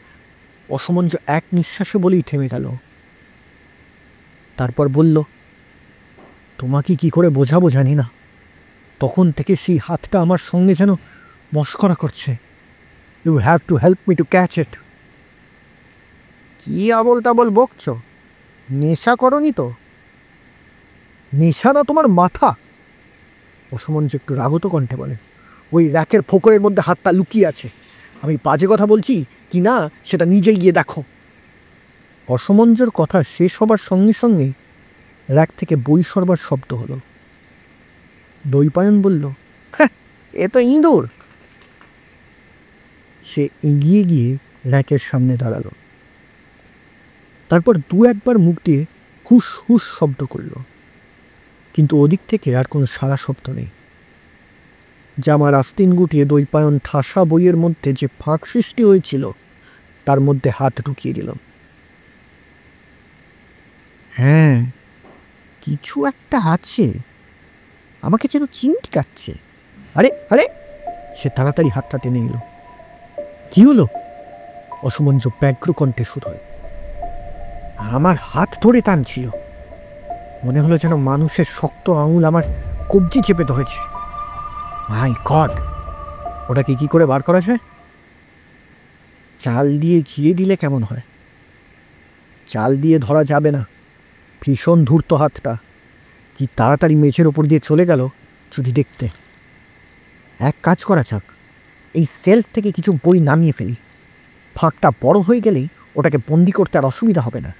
অসমঞ্জ এক নিঃশ্বাসে বলেই থেমে গেল। তারপর বলল, তোমাকে কি করে বোঝাবো জানি না, তখন থেকে সেই হাতটা আমার সঙ্গে যেন মস্করা করছে। You have to help me to catch it. কি আবল তাবল বকছ? নেশা করনি তো? নেশা না তোমার মাথা? অসমঞ্জ একটু রাগত কণ্ঠে বলে, ওই র্যাকের ফোকরের মধ্যে হাতটা লুকিয়ে আছে। আমি বাজে কথা বলছি কি না সেটা নিজেই গিয়ে দেখো। অসমঞ্জর কথা শেষ হবার সঙ্গে সঙ্গে র্যাক থেকে বই সরবার শব্দ হলো। দ্বৈপায়ন বলল, হ্যাঁ, এ তো ইঁদুর। সে এগিয়ে গিয়ে র্যাকের সামনে দাঁড়ালো। তারপর দু একবার মুখ দিয়ে হুস হুস শব্দ করল, কিন্তু ওদিক থেকে আর কোনো সারা শব্দ নেই। জামার আস্তিন গুটিয়ে দ্বৈপায়ন ঠাসা বইয়ের মধ্যে যে ফাঁক সৃষ্টি হয়েছিল তার মধ্যে হাত ঢুকিয়ে দিল। হ্যাঁ, কিছু একটা আছে, আমাকে যেন চিমটি কাটছে। আরে আরে, সে তাড়াতাড়ি হাতটা টেনে নিল। কি হলো? অসমঞ্জ ব্যগ্র কণ্ঠে শুরু হয়। আমার হাত ধরে টানছিল, মনে হলো যেন মানুষের শক্ত আঙুল আমার কবজি চেপে ধরেছে। মাই গড! ওটাকে কি করে বার করা যায়? চাল দিয়ে ঘিরে দিলে কেমন হয়? চাল দিয়ে ধরা যাবে না, ভীষণ ধূর্ত হাতটা। কি তাড়াতাড়ি মেঝের ওপর দিয়ে চলে গেল যদি দেখতে। এক কাজ করা যাক, এই সেলফ থেকে কিছু বই নামিয়ে ফেলি। ফাঁকটা বড় হয়ে গেলেই ওটাকে বন্দি করতে আর অসুবিধা হবে না।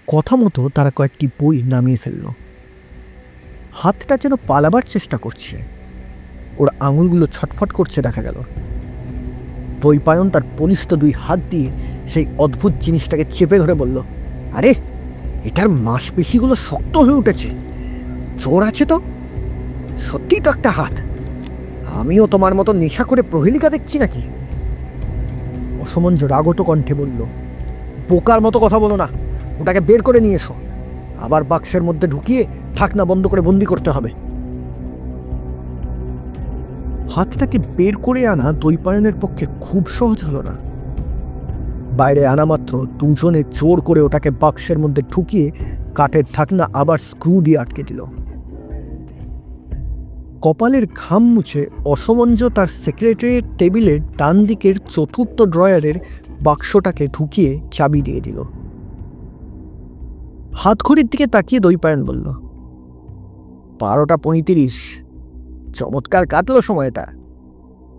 কথা মতো তারা কয়েকটি বই নামিয়ে ফেলল। হাতটা যেন পালাবার চেষ্টা করছে, ওর আঙুলগুলো ছটফট করছে দেখা গেল। দ্বৈপায়ন তার বলিষ্ঠ দুই হাত দিয়ে সেই অদ্ভুত জিনিসটাকে চেপে ধরে বলল, আরে, এটার মাংসপেশিগুলো শক্ত হয়ে উঠেছে, জোর আছে তো। সত্যিই তো একটা হাত। আমিও তোমার মতো নেশা করে প্রহেলিকা দেখছি নাকি? অসমঞ্জ রাগত কণ্ঠে বলল, পোকার মতো কথা বলো না, ওটাকে বের করে নিয়ে এসো। আবার বাক্সের মধ্যে ঢুকিয়ে ঢাকনা বন্ধ করে বন্দি করতে হবে। হাতটাকে বের করে আনা দৈপায়নের পক্ষে খুব সহজ হলো না। বাইরে আনা মাত্র দুজনে জোর করে ওটাকে বাক্সের মধ্যে ঢুকিয়ে কাঠের ঢাকনা আবার স্ক্রু দিয়ে আটকে দিল। কপালের ঘাম মুছে অসমঞ্জ তার সেক্রেটারির টেবিলের ডান দিকের চতুর্থ ড্রয়ারের বাক্সটাকে ঢুকিয়ে চাবি দিয়ে দিল। হাতঘড়ির দিকে তাকিয়ে দৈপায়ন বলল, 12:35। চমৎকার কাটলো সময়টা।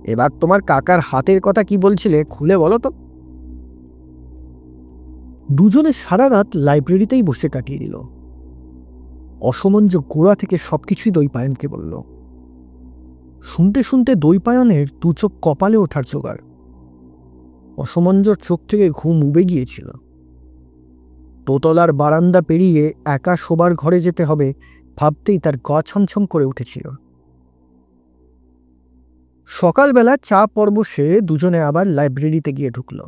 এবার তোমার কাকার হাতের কথা কি বলছিলে, খুলে বলো তো। দুজনে সারা রাত লাইব্রেরিতেই বসে কাটিয়ে দিল। অসমঞ্জ গোড়া থেকে সবকিছুই দৈপায়নকে বলল। শুনতে শুনতে দৈপায়নের দু চোখ কপালে ওঠার জোগাড়। অসমঞ্জর চোখ থেকে ঘুম উবে গিয়েছিল। দোতলার বারান্দা পেরিয়ে একা শোবার ঘরে যেতে হবে ভাবতেই তার গা ছমছম করে উঠেছিল। সকালবেলা চা পর্ব সেরে দুজনে আবার লাইব্রেরিতে গিয়ে ঢুকল।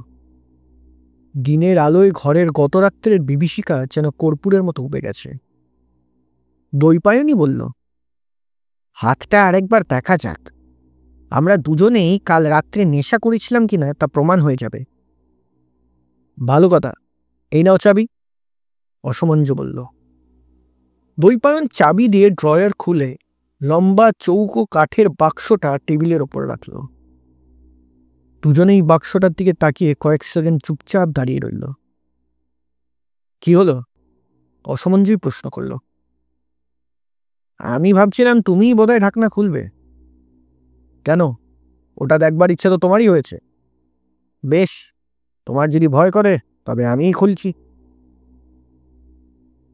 দিনের আলোয় ঘরের গতরাত্রের বিভীষিকা যেন কর্পূরের মতো উবে গেছে। দৈপায়নই বলল, হাতটা আরেকবার দেখা যাক। আমরা দুজনেই কাল রাত্রে নেশা করেছিলাম কিনা তা প্রমাণ হয়ে যাবে। ভালো কথা, এই নাও চাবি, অসমঞ্জ বলল। দৈপায়ন চাবি দিয়ে ড্রয়ার খুলে লম্বা চৌকো কাঠের বাক্সটা টেবিলের ওপর রাখল। দুজনেই বাক্সটার দিকে তাকিয়ে কয়েক সেকেন্ড চুপচাপ দাঁড়িয়ে রইল। কি হলো? অসমঞ্জই প্রশ্ন করল। আমি ভাবছিলাম তুমিই বোধহয় ঢাকনা খুলবে। কেন? ওটা দেখবার ইচ্ছা তো তোমারই হয়েছে। বেশ, তোমার যদি ভয় করে তবে আমিই খুলছি।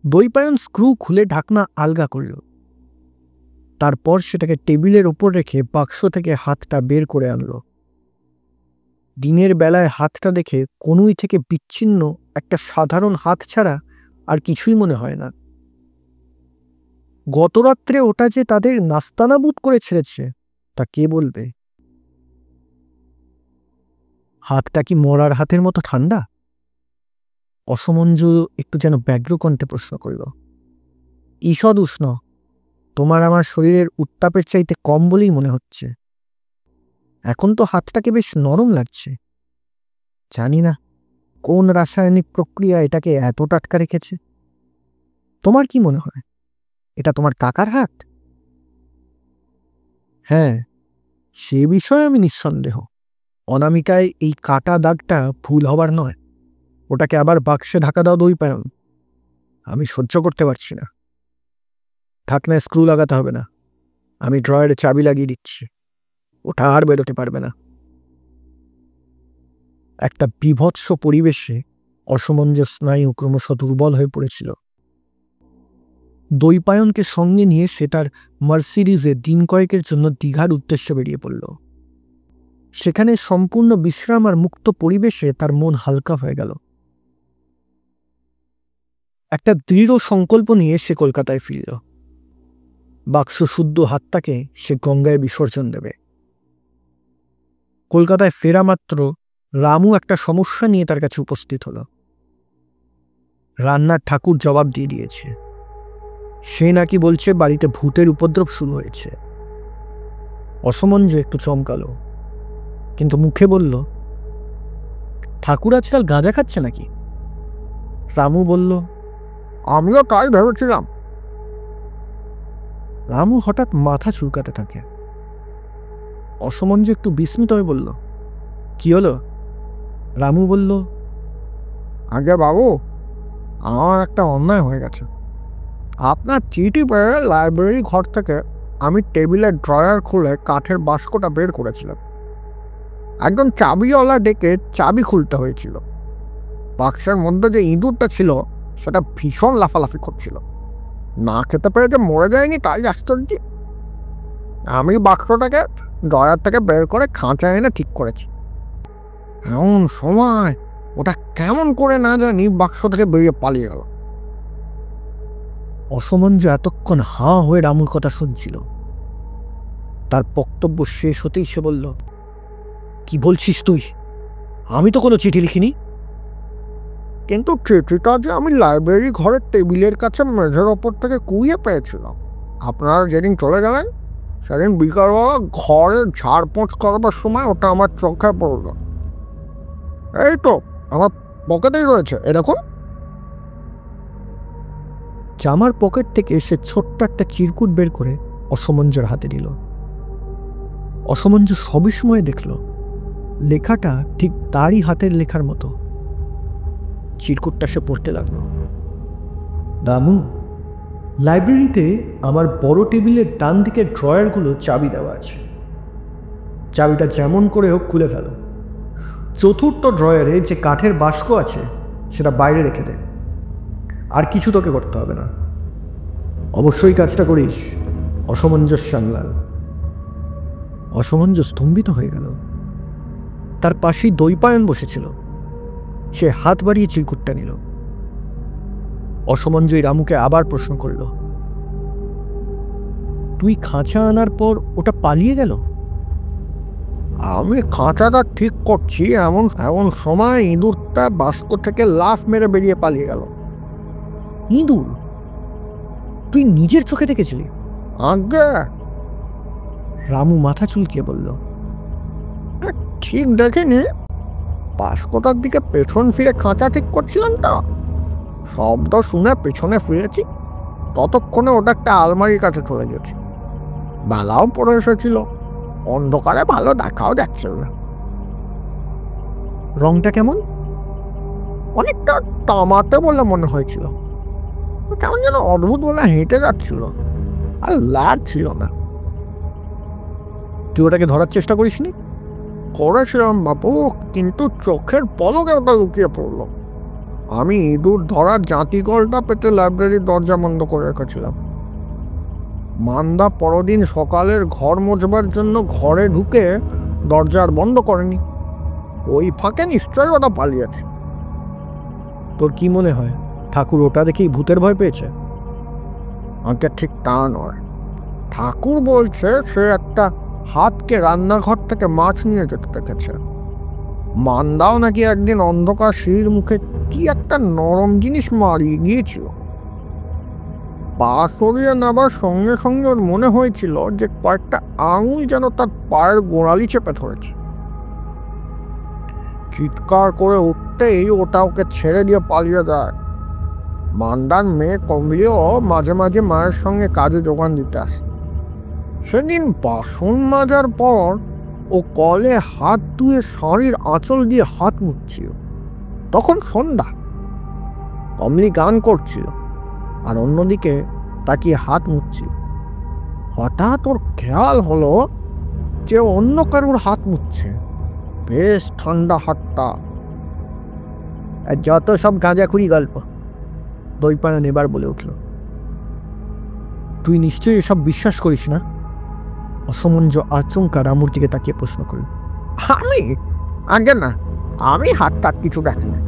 দৈপায়ন স্ক্রু খুলে ঢাকনা আলগা করল। তারপর সেটাকে টেবিলের ওপর রেখে বাক্স থেকে হাতটা বের করে আনল। দিনের বেলায় হাতটা দেখে কনুই থেকে বিচ্ছিন্ন একটা সাধারণ হাত ছাড়া আর কিছুই মনে হয় না। গতরাত্রে ওটা যে তাদের নাস্তানাবুদ করে ছেড়েছে তা কে বলবে? হাতটা কি মরার হাতের মতো ঠান্ডা? অসমঞ্জ একটু যেন ব্যগ্র কণ্ঠে প্রশ্ন করল। ঈষদ উষ্ণ, তোমার আমার শরীরের উত্তাপের চাইতে কম বলেই মনে হচ্ছে। এখন তো হাতটাকে বেশ নরম লাগছে। জানি না কোন রাসায়নিক প্রক্রিয়া এটাকে এত টাটকা রেখেছে। তোমার কি মনে হয় এটা তোমার কাকার হাত? হ্যাঁ, সে বিষয়ে আমি নিঃসন্দেহ। অনামিকায় এই কাটা দাগটা ভুল হবার নয়। ওটাকে আবার বাক্সে ঢাকা দাও দৈপায়ন, আমি সহ্য করতে পারছি না। ঢাকনায় স্ক্রু লাগাতে হবে না, আমি ড্রয়ারে চাবি লাগিয়ে দিচ্ছি, ওটা আর বেরোতে পারবে না। একটা বিভৎস পরিবেশে অসমঞ্জের স্নায়ু ক্রমশ দুর্বল হয়ে পড়েছিল। দৈপায়নকে সঙ্গে নিয়ে সে তার মার্সিডিজে দিন কয়েকের জন্য দীঘার উদ্দেশ্যে বেরিয়ে পড়ল। সেখানে সম্পূর্ণ বিশ্রাম আর মুক্ত পরিবেশে তার মন হালকা হয়ে গেল। একটা দৃঢ় সংকল্প নিয়ে সে কলকাতায় ফিরল। বাক্স শুদ্ধ হাতটাকে সে গঙ্গায় বিসর্জন দেবে। কলকাতায় ফেরা মাত্র রামু একটা সমস্যা নিয়ে তার কাছে উপস্থিত হল। রান্নার ঠাকুর জবাব দিয়ে দিয়েছে। সে নাকি বলছে বাড়িতে ভূতের উপদ্রব শুরু হয়েছে। অসমঞ্জ একটু চমকালো, কিন্তু মুখে বলল, ঠাকুর আজকাল গাঁজা খাচ্ছে নাকি? রামু বলল, আমিও তাই ভেবেছিলাম। রামু হঠাৎ মাথা চুলকাতে থাকে। অসমঞ্জ একটু বিস্মিত হয়ে বলল, কি হলো? রামু বলল, আগে বাবু, আমার একটা অন্যায় হয়ে গেছে। আপনার চিঠি পেয়ে লাইব্রেরি ঘর থেকে আমি টেবিলের ড্রয়ার খুলে কাঠের বাস্কটা বের করেছিলাম। একজন চাবিওয়ালা ডেকে চাবি খুলতে হয়েছিল। বাক্সের মধ্যে যে ইঁদুরটা ছিল সেটা ভীষণ লাফালাফি করছিল। না খেতে পেরে যে মরে যায়নি তাই আশ্চর্য। আমি বাক্সটাকে ড্রয়ার থেকে বের করে খাঁচায় এনে ঠিক করেছি। এমন সময় ওটা কেমন করে না জানি বাক্স থেকে বেরিয়ে পালিয়ে গেল। অসমঞ্জ এতক্ষণ হাঁ হয়ে রামুর কথা শুনছিল। তার বক্তব্য শেষ হতেই সে বলল, কি বলছিস তুই? আমি তো কোনো চিঠি লিখিনি। কিন্তু চিঠিটা যে আমি লাইব্রেরি ঘরের টেবিলের কাছে মেঝের ওপর থেকে কুড়িয়ে পেয়েছিলাম। আপনারা যেদিন চলে গেলেন সেদিন বিকালবেলা ঘরে ঝাড়পোঁছ করবার সময় ওটা আমার চোখে পড়ল। এই তো আমার পকেটেই রয়েছে, এরকম। জামার পকেট থেকে সে ছোট্ট একটা চিরকুট বের করে অসমঞ্জর হাতে দিল। অসমঞ্জ সবই সময় দেখল লেখাটা ঠিক তারই হাতের লেখার মতো। চিরকুটটা সে পড়তে লাগলো। দামু, লাইব্রেরিতে আমার বড় টেবিলের ডান দিকের ড্রয়ারগুলো চাবি দেওয়া আছে। চাবিটা যেমন করে হোক খুলে ফেলো। চতুর্থ ড্রয়ারে যে কাঠের বাস্ক আছে সেটা বাইরে রেখে দে। আর কিছু তোকে করতে হবে না। অবশ্যই কাজটা করিস। অসমঞ্জস সামলাল। অসমঞ্জস স্তম্ভিত হয়ে গেল। তার পাশেই দৈপায়ন বসেছিল। সে হাত বাড়িয়ে চিরকুটটা নিল। অসমঞ্জয় রামুকে আবার প্রশ্ন করল, তুই খাঁচা আনার পর ওটা পালিয়ে গেল? আমি খাঁচাটা ঠিক করছি এমন এমন সময় ইঁদুরটা বাস্ক থেকে লাফ মেরে বেরিয়ে পালিয়ে গেল। ইঁদুর? তুই নিজের চোখে দেখেছিলি? আগে রামু মাথা চুলকিয়ে বলল, ঠিক দেখিনি। বাস্কটার দিকে পেছন ফিরে খাঁচা ঠিক করছিলাম তো, শব্দ শুনে পেছনে ফিরেছি। ততক্ষণে ওটা একটা আলমারির কাছে চলে গেছে। বেলাও পড়ে এসেছিল, অন্ধকারে ভালো দেখাও যাচ্ছিল না। রংটা কেমন? অনেকটা তামাতে বলে মনে হয়েছিল। কেমন যেন অদ্ভুত বলে হেঁটে যাচ্ছিল, আর লাগছিল না। তুই ওটাকে ধরার চেষ্টা করিসনি? করেছিলাম বাবু, কিন্তু চোখের পলকে ওটা লুকিয়ে পড়লো। আমি ইঁদুর ধরার জাঁতিকলটা পেটে লাইব্রেরির দরজা বন্ধ করে রেখেছিলাম। মান্দা পরদিন সকালের ঘর মোছবার জন্য ঘরে ঢুকে দরজা আর বন্ধ করেনি। ওই ফাঁকে নিশ্চয়ই ওটা পালিয়েছে। তোর কি মনে হয় ঠাকুর ওটা দেখেই ভূতের ভয় পেয়েছে? আগে ঠিক তা নয়। ঠাকুর বলছে সে একটা হাতকে রান্নাঘর থেকে মাছ নিয়ে যেতে দেখেছে। মান্দাও নাকি একদিন অন্ধকার সিঁড়ির মুখে কি একটা নরম জিনিস মারিয়ে গিয়েছিল। পা সরিয়ে নেবার সঙ্গে সঙ্গে ওর মনে হয়েছিল যে কয়েকটা আঙুল যেন তার পায়ের গোড়ালি চেপে ধরেছে। চিৎকার করে উঠতেই ওটা ওকে ছেড়ে দিয়ে পালিয়ে যায়। মান্দার মেয়ে কমলিও মাঝে মাঝে মায়ের সঙ্গে কাজে যোগান দিতে আসে। সেদিন বাসন মাজার পর ও কলে হাত ধুয়ে শাড়ির আঁচল দিয়ে হাত মুছছিল। তখন সন্ধ্যা। কমলি গান করছিল আর অন্যদিকে তাকিয়ে হাত মুছছিল। হঠাৎ ওর খেয়াল হলো যে অন্য কারোর হাত মুছছে। বেশ ঠান্ডা হাতটা। যত সব গাঁজাখুরি গল্প, দৈপায়ন এবার বলে উঠল। তুই নিশ্চয়ই এসব বিশ্বাস করিস না? অসমঞ্জ আচমকা রামুর দিকে তাকিয়ে প্রশ্ন করল। আমি? আগে না, আমি হাত টাত কিছু দেখিনি।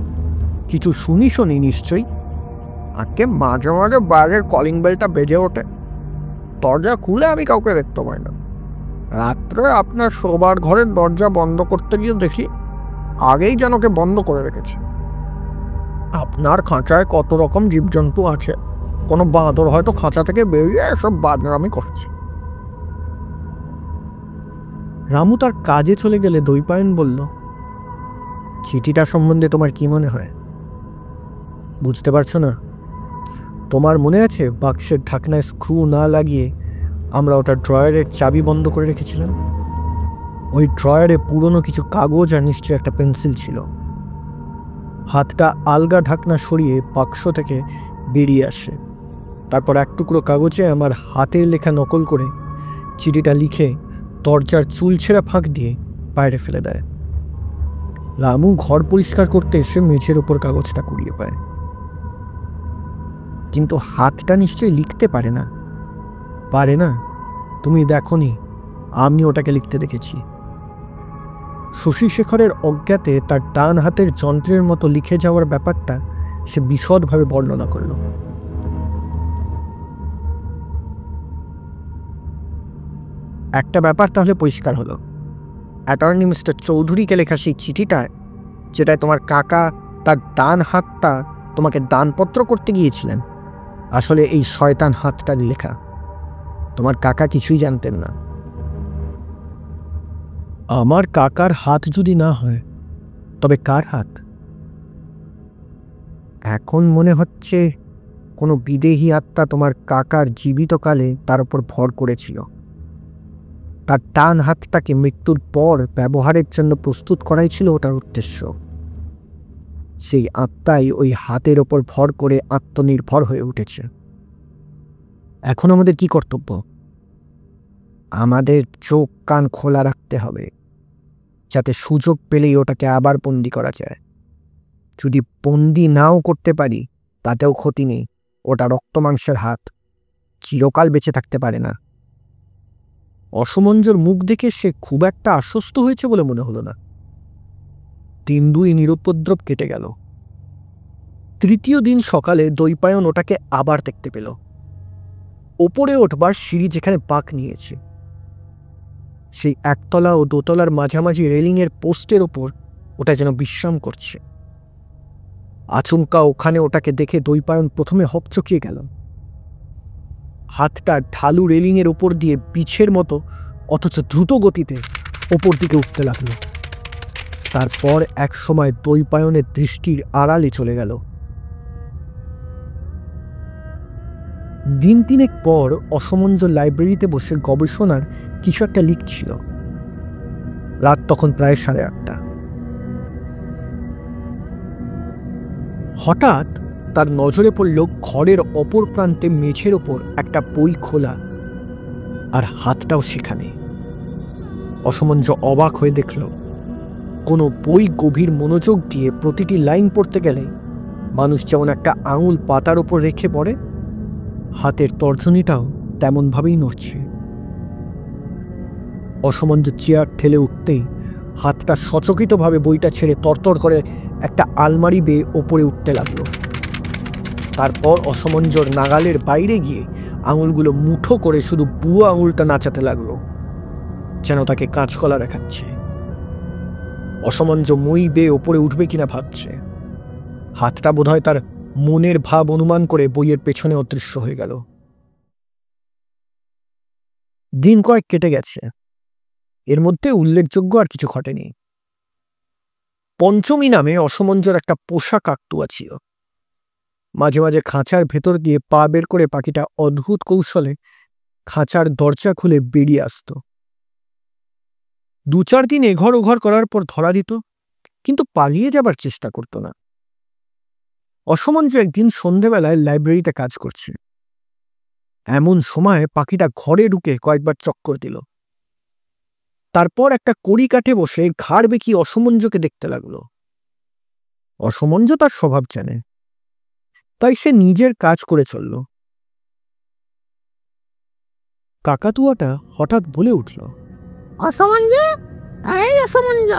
কিছু শুনি নিশ্চয়ই? আগে মাঝে মাঝে বাইরের কলিং বেলটা বেজে ওঠে। দরজা খুলে আমি কাউকে দেখতে পাই না। রাত্রে আপনার শোবার ঘরের দরজা বন্ধ করতে গিয়ে দেখি আগেই যেন কে বন্ধ করে রেখেছে। আপনার খাঁচায় কত রকম জীবজন্তু আছে, কোনো বাঁদর হয়তো খাঁচা থেকে বেরিয়ে এসব বাদনামি করছে। রামু তার কাজে চলে গেলে দৈপায়ন বলল, চিঠিটা সম্বন্ধে তোমার কি মনে হয়? বুঝতে পারছো না? তোমার মনে আছে বাক্সের ঢাকনায় স্ক্রু না লাগিয়ে আমরা ওটা ড্রয়ারের চাবি বন্ধ করে রেখেছিলাম? ওই ড্রয়ারে পুরনো কিছু কাগজ আর নিশ্চয়ই একটা পেন্সিল ছিল। হাতটা আলগা ঢাকনা সরিয়ে বাক্স থেকে বেরিয়ে আসে। তারপর এক টুকরো কাগজে আমার হাতের লেখা নকল করে চিঠিটা লিখে দরজার চুলছেরা ফাঁক দিয়ে বাইরে ফেলে দেয়। রামু ঘর পরিষ্কার করতে এসে মেঝের ওপর কাগজটা কুড়িয়ে পায়। কিন্তু হাতটা নিশ্চয়ই লিখতে পারে না। পারে না? তুমি দেখোনি, আমি ওটাকে লিখতে দেখেছি। শশীশেখরের অজ্ঞাতে তার ডান হাতের যন্ত্রের মতো লিখে যাওয়ার ব্যাপারটা সে বিশদভাবে বর্ণনা করল। একটা ব্যাপার তাহলে পরিষ্কার হলো, অ্যাটর্নি মিস্টার চৌধুরীকে লেখা সেই চিঠিটায়, যেটায় তোমার কাকা তার ডান হাতটা তোমাকে দানপত্র করতে গিয়েছিলেন। আসলে এই শয়তান হাতটার লেখা। তোমার কাকা কিছুই জানতেন না। আমার কাকার হাত যদি না হয়, তবে কার হাত? এখন মনে হচ্ছে কোনো বিদেহী আত্মা তোমার কাকার জীবিতকালে তার উপর ভর করেছিল। তার ডান হাতটাকে মৃত্যুর পর ব্যবহারের জন্য প্রস্তুত করাই ছিল ওটার উদ্দেশ্য। সেই আত্মাই ওই হাতের ওপর ভর করে আত্মনির্ভর হয়ে উঠেছে। এখন আমাদের কি কর্তব্য? আমাদের চোখ কান খোলা রাখতে হবে, যাতে সুযোগ পেলেই ওটাকে আবার বন্দি করা যায়। যদি বন্দি নাও করতে পারি, তাতেও ক্ষতি নেই। ওটা রক্ত মাংসের হাত, চিরকাল বেঁচে থাকতে পারে না। অসমঞ্জর মুখ দেখে সে খুব একটা আশ্বস্ত হয়েছে বলে মনে হলো না। 3-2 নিরুপদ্রব কেটে গেল। তৃতীয় দিন সকালে দৈপায়ন ওটাকে আবার দেখতে পেল। ওপরে ওঠবার সিঁড়ি যেখানে বাঁক নিয়েছে, সেই একতলা ও দোতলার মাঝামাঝি রেলিংয়ের পোস্টের ওপর ওটা যেন বিশ্রাম করছে। আচমকা ওখানে ওটাকে দেখে দৈপায়ন প্রথমে হকচকিয়ে গেল। হাতটা ঢালু রেলিংয়ের ওপর দিয়ে পিছের মতো অথচ দ্রুত গতিতে ওপর দিকে উঠতে লাগল। তারপর এক সময় দৈপায়নের দৃষ্টির আড়ালে চলে গেল। দিন 3 পর অসমঞ্জ লাইব্রেরিতে বসে গবেষণার কিছু একটা লিখছিল। রাত তখন প্রায় 8:30। হঠাৎ তার নজরে পড়ল ঘরের অপর প্রান্তে মেঝের ওপর একটা বই খোলা, আর হাতটাও সেখানে। অসমঞ্জ অবাক হয়ে দেখল, কোনো বই গভীর মনোযোগ দিয়ে প্রতিটি লাইন পড়তে গেলে মানুষ যেমন একটা আঙুল পাতার ওপর রেখে পড়ে, হাতের তর্জনীটাও তেমনভাবেই নড়ছে। অসমঞ্জ চেয়ার ঠেলে উঠতেই হাতটা সচকিতভাবে বইটা ছেড়ে তরতর করে একটা আলমারি বেয়ে ওপরে উঠতে লাগলো। তারপর অসমঞ্জর নাগালের বাইরে গিয়ে আঙুলগুলো মুঠো করে শুধু বুয়ো আঙুলটা নাচাতে লাগলো, যেন তাকে কাঁচকলা দেখাচ্ছে। অসমঞ্জ মই বেয়ে ওপরে উঠবে কিনা ভাবছে। হাতটা বোধহয় তার মনের ভাব অনুমান করে বইয়ের পেছনে অদৃশ্য হয়ে গেল। দিন কয়েক কেটে গেছে, এর মধ্যে উল্লেখযোগ্য আর কিছু ঘটেনি। পঞ্চমী নামে অসমঞ্জর একটা পোষা কাকতুয়া ছিল। মাঝে মাঝে খাঁচার ভেতর দিয়ে পা বের করে পাখিটা অদ্ভুত কৌশলে খাঁচার দরজা খুলে বেরিয়ে আসত। 2-4 দিন এঘর ওঘর করার পর ধরা দিত, কিন্তু পালিয়ে যাবার চেষ্টা করত না। অসমঞ্জ একদিন সন্ধেবেলায় লাইব্রেরিতে কাজ করছে। এমন সময় পাখিটা ঘরে ঢুকে কয়েকবার চক্কর দিল। তারপর একটা কড়ি কাঠে বসে ঘাড় বেঁকিয়ে অসমঞ্জকে দেখতে লাগলো। অসমঞ্জ তার স্বভাব জানে, তাই সে নিজের কাজ করে চলল। কাকাতুয়াটা হঠাৎ বলে উঠল, অসমঞ্জ, এই অসমঞ্জ।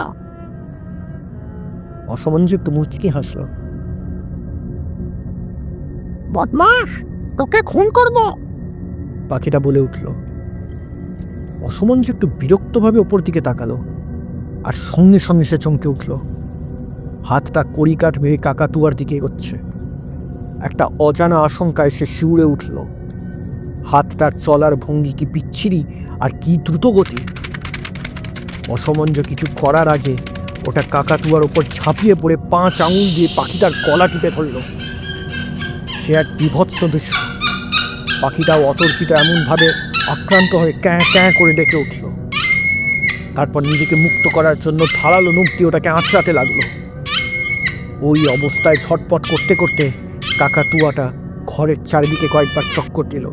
অসমঞ্জ একটু মুচকি হাসল। বদমাস, তোকে খুন করব, পাখিটা বলে উঠল। অসমঞ্জ একটু বিরক্তভাবে ওপর দিকে তাকালো, আর সঙ্গে সঙ্গে সে চমকে উঠল। হাতটা কড়ি কাঠ বেয়ে কাকাতুয়ার দিকে এগোচ্ছে। একটা অজানা আশঙ্কায় সে শিউরে উঠল। হাতটার চলার ভঙ্গি কি বিচ্ছিরি আর কি দ্রুত গতি! অসমঞ্জ কিছু করার আগে ওটা কাকাতুয়ার ওপর ঝাঁপিয়ে পড়ে 5 আঙুল দিয়ে পাখিটার গলা টিপে ধরল। সে এক বিভৎস দৃশ্য। পাখিটাও অতর্কিত এমনভাবে আক্রান্ত হয়ে ক্যাঁ ক্যাঁ করে ডেকে উঠল। তারপর নিজেকে মুক্ত করার জন্য ধারালো নখ দিয়ে ওটাকে আঁচড়াতে লাগলো। ওই অবস্থায় ছটপট করতে করতে কাকাতুয়াটা ঘরের চারিদিকে কয়েকবার চক্কর দিল,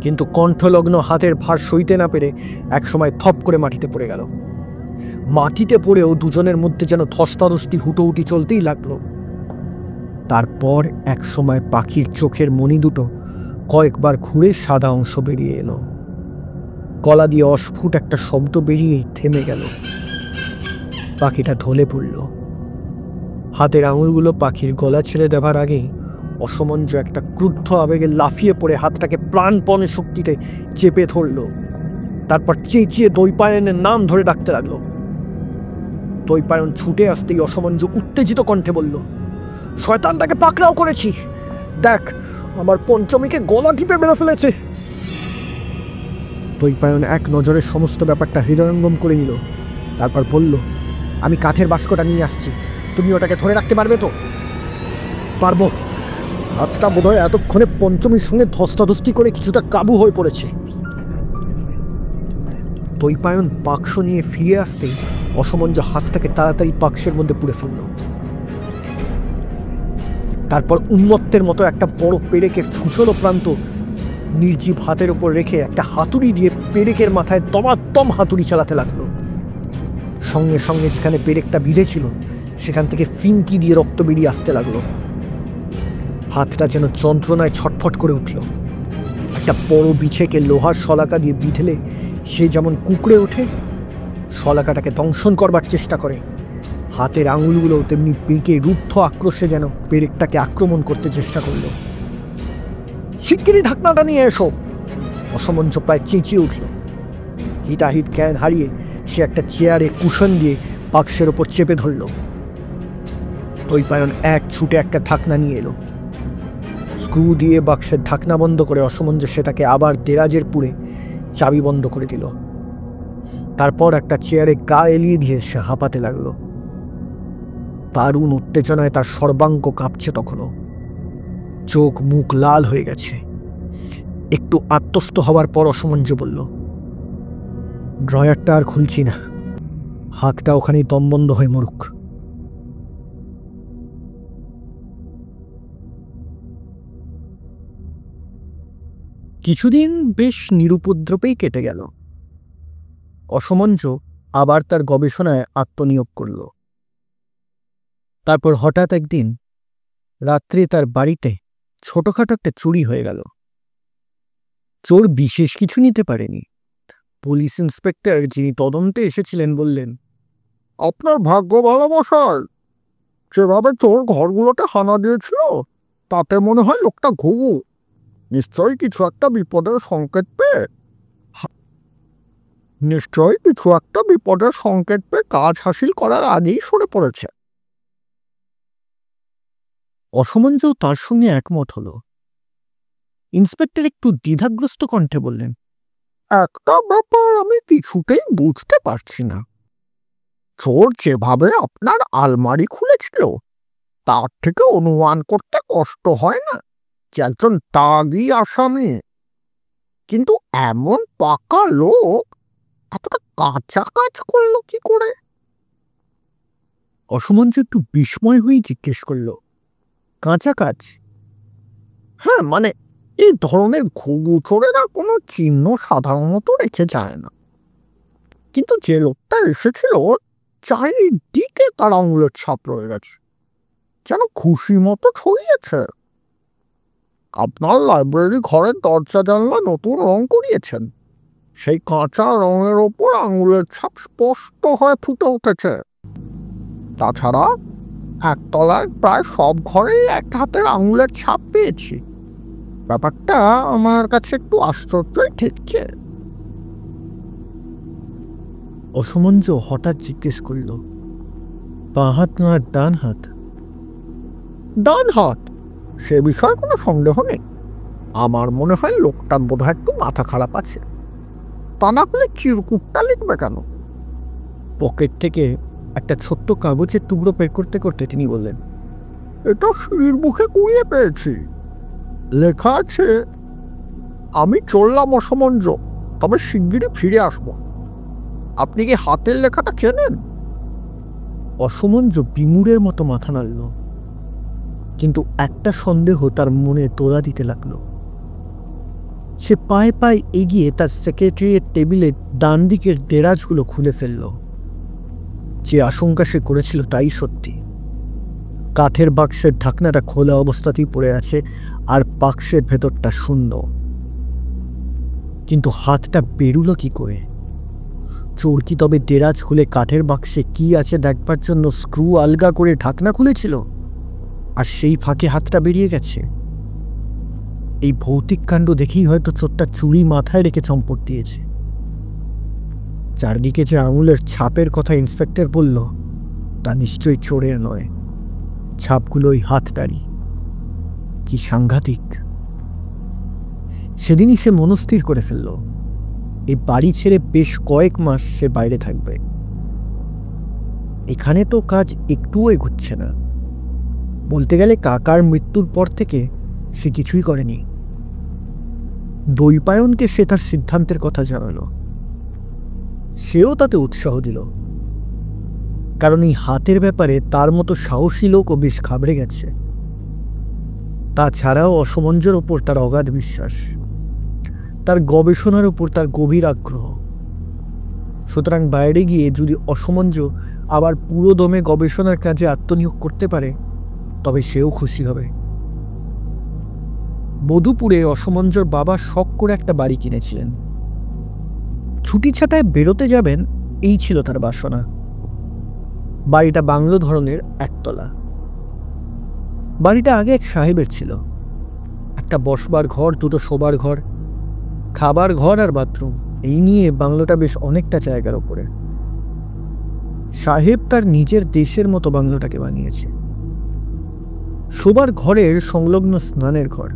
কিন্তু কণ্ঠলগ্ন হাতের ভার সইতে না পেরে একসময় থপ করে মাটিতে পড়ে গেল। মাটিতে পড়েও দুজনের মধ্যে যেন ধস্তাধস্তি হুটোহুটি চলতেই লাগলো। তারপর এক সময় পাখির চোখের মণি দুটো কয়েকবার ঘুরে সাদা অংশ বেরিয়ে এলো। গলা দিয়ে অস্ফুট একটা শব্দ বেরিয়েই থেমে গেল। পাখিটা ঢলে পড়ল। হাতের আঙুলগুলো পাখির গলা ছেড়ে দেবার আগেই অসমঞ্জ একটা ক্রুদ্ধ আবেগে লাফিয়ে পড়ে হাতটাকে প্রাণপণে শক্তিতে চেপে ধরল। তারপর চেঁচিয়ে দৈপায়নের নাম ধরে ডাকতে লাগলো। দৈপায়ন ছুটে আসতেই অসমঞ্জ উত্তেজিত কণ্ঠে বলল, শয়তানটাকে পাকড়াও করেছি, দেখ আমার পঞ্চমীকে গলা টিপে মেরে ফেলেছে। দৈপায়ন এক নজরে সমস্ত ব্যাপারটা হৃদয়ঙ্গম করে নিল। তারপর বলল, আমি কাঠের বাস্কটা নিয়ে আসছি, তুমি ওটাকে ধরে রাখতে পারবে তো? পারবো। হাতটা বোধহয় এতক্ষণে পঞ্চমীর সঙ্গে ধস্তাধস্তি করে কিছুটা কাবু হয়ে পড়েছে। দৈপায়ন বাক্স নিয়ে ফিরে আসতেই অসমঞ্জ হাতটাকে তাড়াতাড়ি বাক্সের মধ্যে পুড়ে ফেলল। তারপর উন্মত্তের মতো একটা বড় পেরেকের ছুঁচলো প্রান্ত নির্জীব হাতের উপর রেখে একটা হাতুড়ি দিয়ে পেরেকের মাথায় দমাদম হাতুড়ি চালাতে লাগলো। সঙ্গে সঙ্গে যেখানে পেরেকটা বিঁধেছিল সেখান থেকে ফিনকি দিয়ে রক্ত বেরিয়ে আসতে লাগলো। হাতটা যেন যন্ত্রণায় ছটফট করে উঠল। একটা বড় বিছেকে লোহার শলাকা দিয়ে বিঁধলে সে যেমন কুঁকড়ে ওঠে, শলাকাটাকে দংশন করবার চেষ্টা করে, হাতের আঙুলগুলো তেমনি বেঁকে রুদ্ধ আক্রোশে যেন পেরেকটাকে আক্রমণ করতে চেষ্টা করল। শিগগিরই ঢাকনাটা নিয়ে এসো, অসমঞ্জ প্রায় চেঁচিয়ে উঠল। হিতাহিত জ্ঞান হারিয়ে সে একটা চেয়ারে কুশন দিয়ে বাক্সের ওপর চেপে ধরল। দৈপায়ন এক ছুটে একটা ঢাকনা নিয়ে এলো। স্ক্রু দিয়ে বাক্সের ঢাকনা বন্ধ করে অসমঞ্জ সেটাকে আবার দেরাজের পুরে চাবি বন্ধ করে দিল। তারপর একটা চেয়ারে গা এলিয়ে দিয়ে সে হাঁপাতে লাগলো। দারুণ উত্তেজনায় তার সর্বাঙ্গ কাঁপছে তখনও, চোখ মুখ লাল হয়ে গেছে। একটু আত্মস্থ হওয়ার পর অসমঞ্জ বলল, ড্রয়ারটা আর খুলছি না, হাতটা ওখানেই দমবন্ধ হয়ে মরুক। কিছুদিন বেশ নিরুপদ্রবেই কেটে গেল। অসমঞ্জ আবার তার গবেষণায় আত্মনিয়োগ করল। তারপর হঠাৎ একদিন রাত্রে তার বাড়িতে ছোটখাটো একটা চুরি হয়ে গেল। চোর বিশেষ কিছু নিতে পারেনি। পুলিশ ইন্সপেক্টর যিনি তদন্তে এসেছিলেন বললেন, আপনার ভাগ্য ভালো মশাই, যেভাবে চোর ঘরগুলোতে হানা দিয়েছিল তাতে মনে হয় লোকটা ঘুঘু। নিশ্চয়ই কিছু একটা বিপদের সংকেত পেয়ে কাজ হাসিল করার আগেই সরে পড়েছে। অসমঞ্জও তার সঙ্গে একমত হল। ইন্সপেক্টর একটু দ্বিধাগ্রস্ত কণ্ঠে বললেন, একটা ব্যাপার আমি কিছুতেই বুঝতে পারছি না। চোর যেভাবে আপনার আলমারি খুলেছিল তার থেকে অনুমান করতে কষ্ট হয় না যে একজন দাগি আসামি, কিন্তু এমন পাকা লোক এতটা কাঁচা কাজ করলো কি করে? অসমঞ্জ একটু বিস্ময় হয়ে জিজ্ঞেস করল, কাঁচা কাজ? হ্যাঁ, মানে এই ধরনের ঘুঘু চোরেরা কোনো চিহ্ন সাধারণত রেখে যায় না, কিন্তু যে লোকটা এসেছিল চারিদিকে তার আঙুলের ছাপ রয়ে গেছে, যেন খুশি মতো ছড়িয়েছে। আপনার লাইব্রেরি ঘরের দরজা জানলা নতুন রং করিয়েছেন, সেই কাঁচা রঙের ওপর আঙুলের ছাপ স্পষ্ট হয়ে ফুটে উঠেছে। তাছাড়া একতলার প্রায় সব ঘরেই এক হাতের আঙুলের ছাপ পেয়েছি। ব্যাপারটা আমার কাছে একটু আশ্চর্যই ঠেকছে। অসমঞ্জ হঠাৎ জিজ্ঞেস করল, বাঁ হাত না ডান হাত? ডান হাত, সে বিষয়ে কোনো সন্দেহ নেই। আমার মনে হয় লোকটার বোধহয় একটু মাথা খারাপ আছে, তা না পেলে চিরকুটটা লিখবে কেন? পকেট থেকে একটা ছোট্ট কাগজের টুকরো বের করতে করতে তিনি বললেন, এটা সিঁড়ির মুখে কুড়িয়ে পেয়েছি। লেখা আছে, আমি চললাম অসমঞ্জ, তবে শিগগিরই ফিরে আসবো। আপনি কি হাতের লেখাটা চেনেন? অসমঞ্জ বিমূঢ়ের মতো মাথা নাড়ল, কিন্তু একটা সন্দেহ তার মনে তোড়া দিতে লাগল। সে পায়ে পায়ে এগিয়ে তার সেক্রেটারিয়ের টেবিলের ডান দিকের দেরাজগুলো খুলে ফেলল। যে আশঙ্কা সে করেছিল তাই সত্যি। কাঠের বাক্সের ঢাকনাটা খোলা অবস্থাতেই পড়ে আছে, আর বাক্সের ভেতরটা শূন্য। কিন্তু হাতটা বেরুলো কি করে? চোর কি তবে দেরাজ খুলে কাঠের বাক্সে কি আছে দেখবার জন্য স্ক্রু আলগা করে ঢাকনা খুলেছিল, আর সেই ফাঁকে হাতটা বেরিয়ে গেছে? এই ভৌতিক কাণ্ড দেখেই হয়তো চোরটা চুরি মাথায় রেখে চম্পট দিয়েছে। চারদিকে যে আঙুলের ছাপের কথা ইন্সপেক্টর বলল, তা নিশ্চয়ই চোরের নয়, ছাপগুলোই হাততালি। কি সাংঘাতিক! সেদিনই সে মনস্থির করে ফেলল, এই বাড়ি ছেড়ে বেশ কয়েক মাস সে বাইরে থাকবে। এখানে তো কাজ একটুও এগোচ্ছে না। বলতে গেলে কাকার মৃত্যুর পর থেকে সে কিছুই করেনি। দৈপায়নকে সে তার সিদ্ধান্তের কথা জানালো। সেও তাতে উৎসাহ দিল, কারণ এই হাতের ব্যাপারে তার মতো সাহসী লোকও বেশ ঘাবড়ে গেছে। তাছাড়াও অসমঞ্জর ওপর তার অগাধ বিশ্বাস, তার গবেষণার ওপর তার গভীর আগ্রহ। সুতরাং বাইরে গিয়ে যদি অসমঞ্জ আবার পুরো দমে গবেষণার কাজে আত্মনিয়োগ করতে পারে, তবে সেও খুশি হবে। মধুপুরে অসমঞ্জর বাবা শখ করে একটা বাড়ি কিনেছিলেন। ছুটি ছাটায় বেরোতে যাবেন, এই ছিল তার বাসনা। বাড়িটা বাংলো ধরনের, একতলা। বাড়িটা আগে এক সাহেবের ছিল। একটা বসবার ঘর, দুটো শোবার ঘর, খাবার ঘর আর বাথরুম, এই নিয়ে বাংলোটা বেশ অনেকটা জায়গার ওপরে। সাহেব তার নিজের দেশের মতো বাংলোটাকে বানিয়েছে। শোবার ঘরের সংলগ্ন স্নানের ঘর।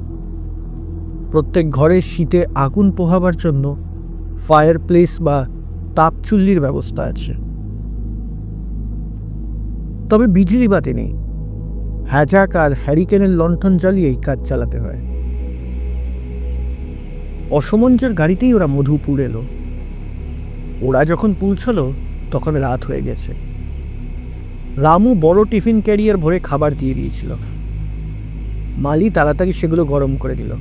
প্রত্যেক ঘরে শীতে আগুন পোহাবার জন্য ফায়ার প্লেস বা তাপচুল্লির ব্যবস্থা আছে। তবে বিজলি বাতি নেই। হ্যাজাক আর হ্যারিকেনের লণ্ঠন জ্বালিয়েই কাজ চালাতে হয়। অসমঞ্জের গাড়িতেই ওরা মধুপুর এলো। ওরা যখন পৌঁছলো তখন রাত হয়ে গেছে। রামু বড় টিফিন ক্যারিয়ার ভরে খাবার দিয়ে দিয়েছিল। মালি তাড়াতাড়ি সেগুলো গরম করে দিল।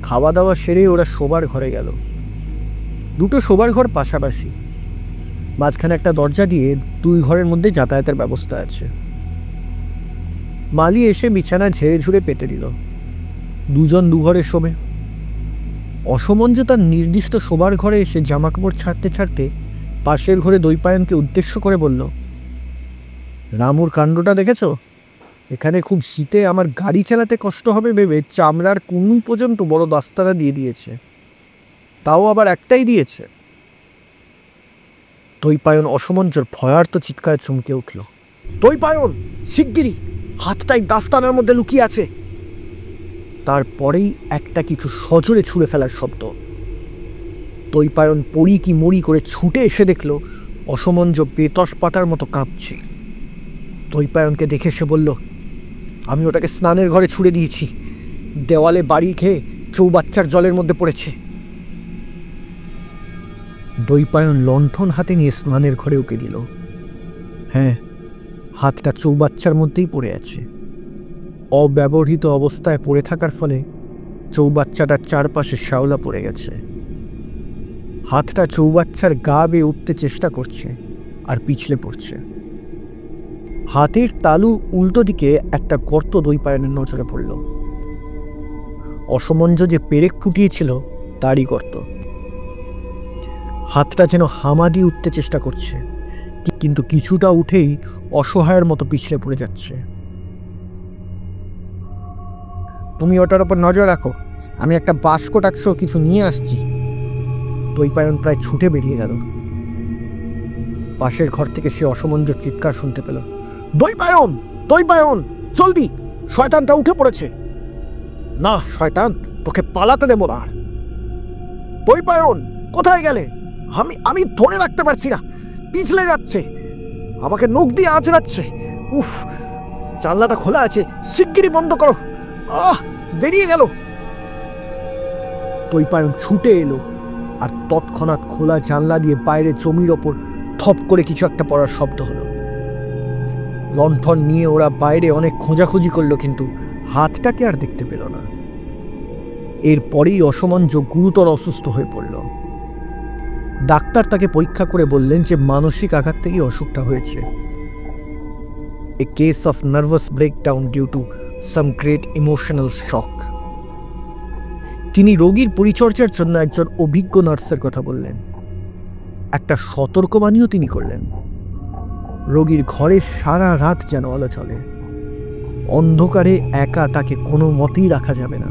খাওয়া দাওয়া সেরে ওরা শোবার ঘরে গেল। দুটো শোবার ঘর পাশাপাশি, মাঝখানে একটা দরজা দিয়ে দুই ঘরের মধ্যে যাতায়াতের ব্যবস্থা আছে। মালি এসে বিছানা ঝেড়ে ঝুড়ে পেতে দিল। দুজন দুঘরে শোবে। অসমঞ্জ তার নির্দিষ্ট শোবার ঘরে এসে জামাকাপড় ছাড়তে ছাড়তে পাশের ঘরে দৈপায়নকে উদ্দেশ্য করে বলল, রামুর কাণ্ডটা দেখেছ? এখানে খুব শীতে আমার গাড়ি চালাতে কষ্ট হবে ভেবে চামড়ার কুনু পর্যন্ত বড় দাস্তানা দিয়ে দিয়েছে, তাও আবার একটাই দিয়েছে। দৈপায়ন অসমঞ্জর ভয়ার্ত চিৎকারে চমকে উঠল। দৈপায়ন, শিগগিরই, হাতটাই দাস্তানার মধ্যে লুকিয়ে আছে। তারপরেই একটা কিছু সজোরে ছুঁড়ে ফেলার শব্দ। দৈপায়ন পড়ি কি মরি করে ছুটে এসে দেখল অসমঞ্জ বেতস পাতার মতো কাঁপছে। দৈপায়নকে দেখে সে বলল, আমি ওটাকে স্নানের ঘরে ছুঁড়ে দিয়েছি। দেওয়ালে বাড়ি খেয়ে চৌবাচ্চার জলের মধ্যে পড়েছে। দৈপায়ন লণ্ঠন হাতে নিয়ে স্নানের ঘরে উকে দিল। হ্যাঁ, হাতটা চৌবাচ্চার মধ্যেই পড়ে আছে। অব্যবহৃত অবস্থায় পড়ে থাকার ফলে চৌবাচ্চাটার চারপাশে শ্যাওলা পড়ে গেছে। হাতটা চৌবাচ্চার গা বেয়ে উঠতে চেষ্টা করছে আর পিছলে পড়ছে। হাতের তালু উল্টো দিকে একটা গর্ত দৈপায়নের নজরে পড়ল। অসমঞ্জ যে পেরেক ফুটিয়েছিল তারই গর্ত। হাতটা যেন হামা দিয়ে উঠতে চেষ্টা করছে, কিন্তু কিছুটা উঠেই অসহায়ের মতো পিছলে পড়ে যাচ্ছে। তুমি ওটার ওপর নজর রাখো, আমি একটা বাস্ক টাক্স কিছু নিয়ে আসছি। দৈপায়ন প্রায় ছুটে বেরিয়ে গেল। পাশের ঘর থেকে সে অসমঞ্জর চিৎকার শুনতে পেল, দৈপায়ন, দৈপায়ন, জলদি, শয়তানটা উঠে পড়েছে। না শয়তান, তোকে পালাতে দেব না। দৈপায়ন, কোথায় গেলে? আমি ধরে রাখতে পারছি না, পিছলে যাচ্ছে, আমাকে নখ দিয়ে আঁচড়াচ্ছে। উফ, জানলাটা খোলা আছে, শিগগিরই বন্ধ করো। বেরিয়ে গেল। দৈপায়ন ছুটে এলো আর তৎক্ষণাৎ খোলা জানলা দিয়ে বাইরে জমির ওপর থপ করে কিছু একটা পড়ার শব্দ হলো। লণ্ঠন নিয়ে ওরা বাইরে অনেক খোঁজাখুঁজি করলো, কিন্তু হাতটাকে আর দেখতে পেল না। এরপরেই অসমঞ্জ গুরুতর অসুস্থ হয়ে পড়ল। ডাক্তার তাকে পরীক্ষা করে বললেন যে মানসিক আঘাত থেকে অসুখটা হয়েছে। A case of nervous breakdown due to some great emotional shock. তিনি রোগীর পরিচর্যার জন্য একজন অভিজ্ঞ নার্সের কথা বললেন। একটা সতর্কবাণীও তিনি করলেন, রোগীর ঘরে সারা রাত যেন আলো চলে। অন্ধকারে একা তাকে কোনো মতেই রাখা যাবে না।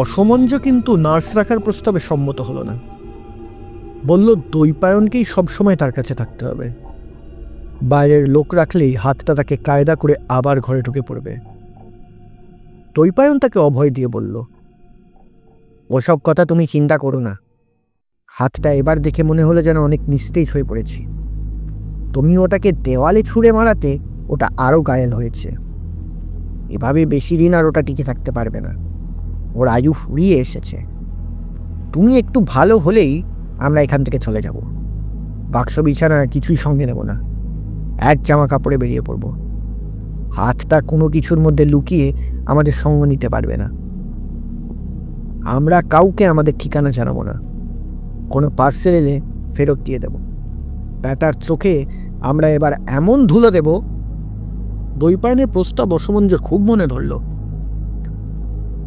অসমঞ্জ কিন্তু নার্স রাখার প্রস্তাবে সম্মত হলো না। বলল দৈপায়নকেই সবসময় তার কাছে থাকতে হবে। বাইরের লোক রাখলেই হাতটা তাকে কায়দা করে আবার ঘরে ঢুকে পড়বে। দ্বৈপায়ন তাকে অভয় দিয়ে বলল, ওসব কথা তুমি চিন্তা করো না। হাতটা এবার দেখে মনে হলো যেন অনেক নিস্তেজ হয়ে পড়েছি। তুমি ওটাকে দেওয়ালে ছুঁড়ে মারাতে ওটা আরও ঘায়েল হয়েছে। এভাবে বেশি দিন আর ওটা টিকে থাকতে পারবে না। ওর আয়ু ফুরিয়ে এসেছে। তুমি একটু ভালো হলেই আমরা এখান থেকে চলে যাব। বাক্স বিছানা কিছুই সঙ্গে নেব না, এক জামা কাপড়ে বেরিয়ে পড়ব। হাতটা কোনো কিছুর মধ্যে লুকিয়ে আমাদের সঙ্গ নিতে পারবে না। আমরা কাউকে আমাদের ঠিকানা জানাবো না। কোনো পার্সেল এলে ফেরত দিয়ে দেব। ব্যাটার চোখে আমরা এবার এমন ধুলো দেব। দ্বৈপায়নের প্রস্তাব অসমঞ্জর খুব মনে ধরল।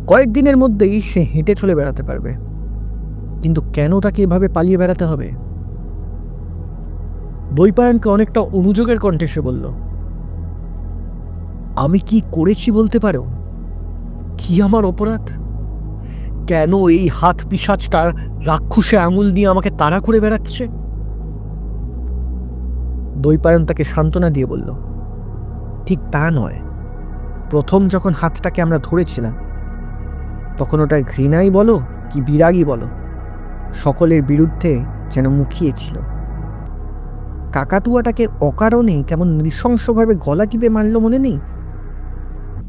কয়েকদিনের মধ্যেই সে হেঁটে চলে বেড়াতে পারবে, কিন্তু কেন তাকে এভাবে পালিয়ে বেড়াতে হবে? দ্বৈপায়নকে অনেকটা অনুযোগের কণ্ঠে সে বলল, আমি কি করেছি বলতে পারো? কি আমার অপরাধ? কেন এই হাত পিশাচটার রাক্ষসে আঙুল দিয়ে আমাকে তাড়া করে বেড়াচ্ছে? দ্বৈপায়ন তাকে সান্ত্বনা দিয়ে বলল, ঠিক তা নয়। প্রথম যখন হাতটাকে আমরা ধরেছিলাম তখন ওটা ঘৃণাই বলো কি বিরাগী বলো, সকলের বিরুদ্ধে যেন মুখিয়েছিল। কাকাতুয়াটাকে অকারণে কেমন নৃশংসভাবে গলা টিপে মারল মনে নেই?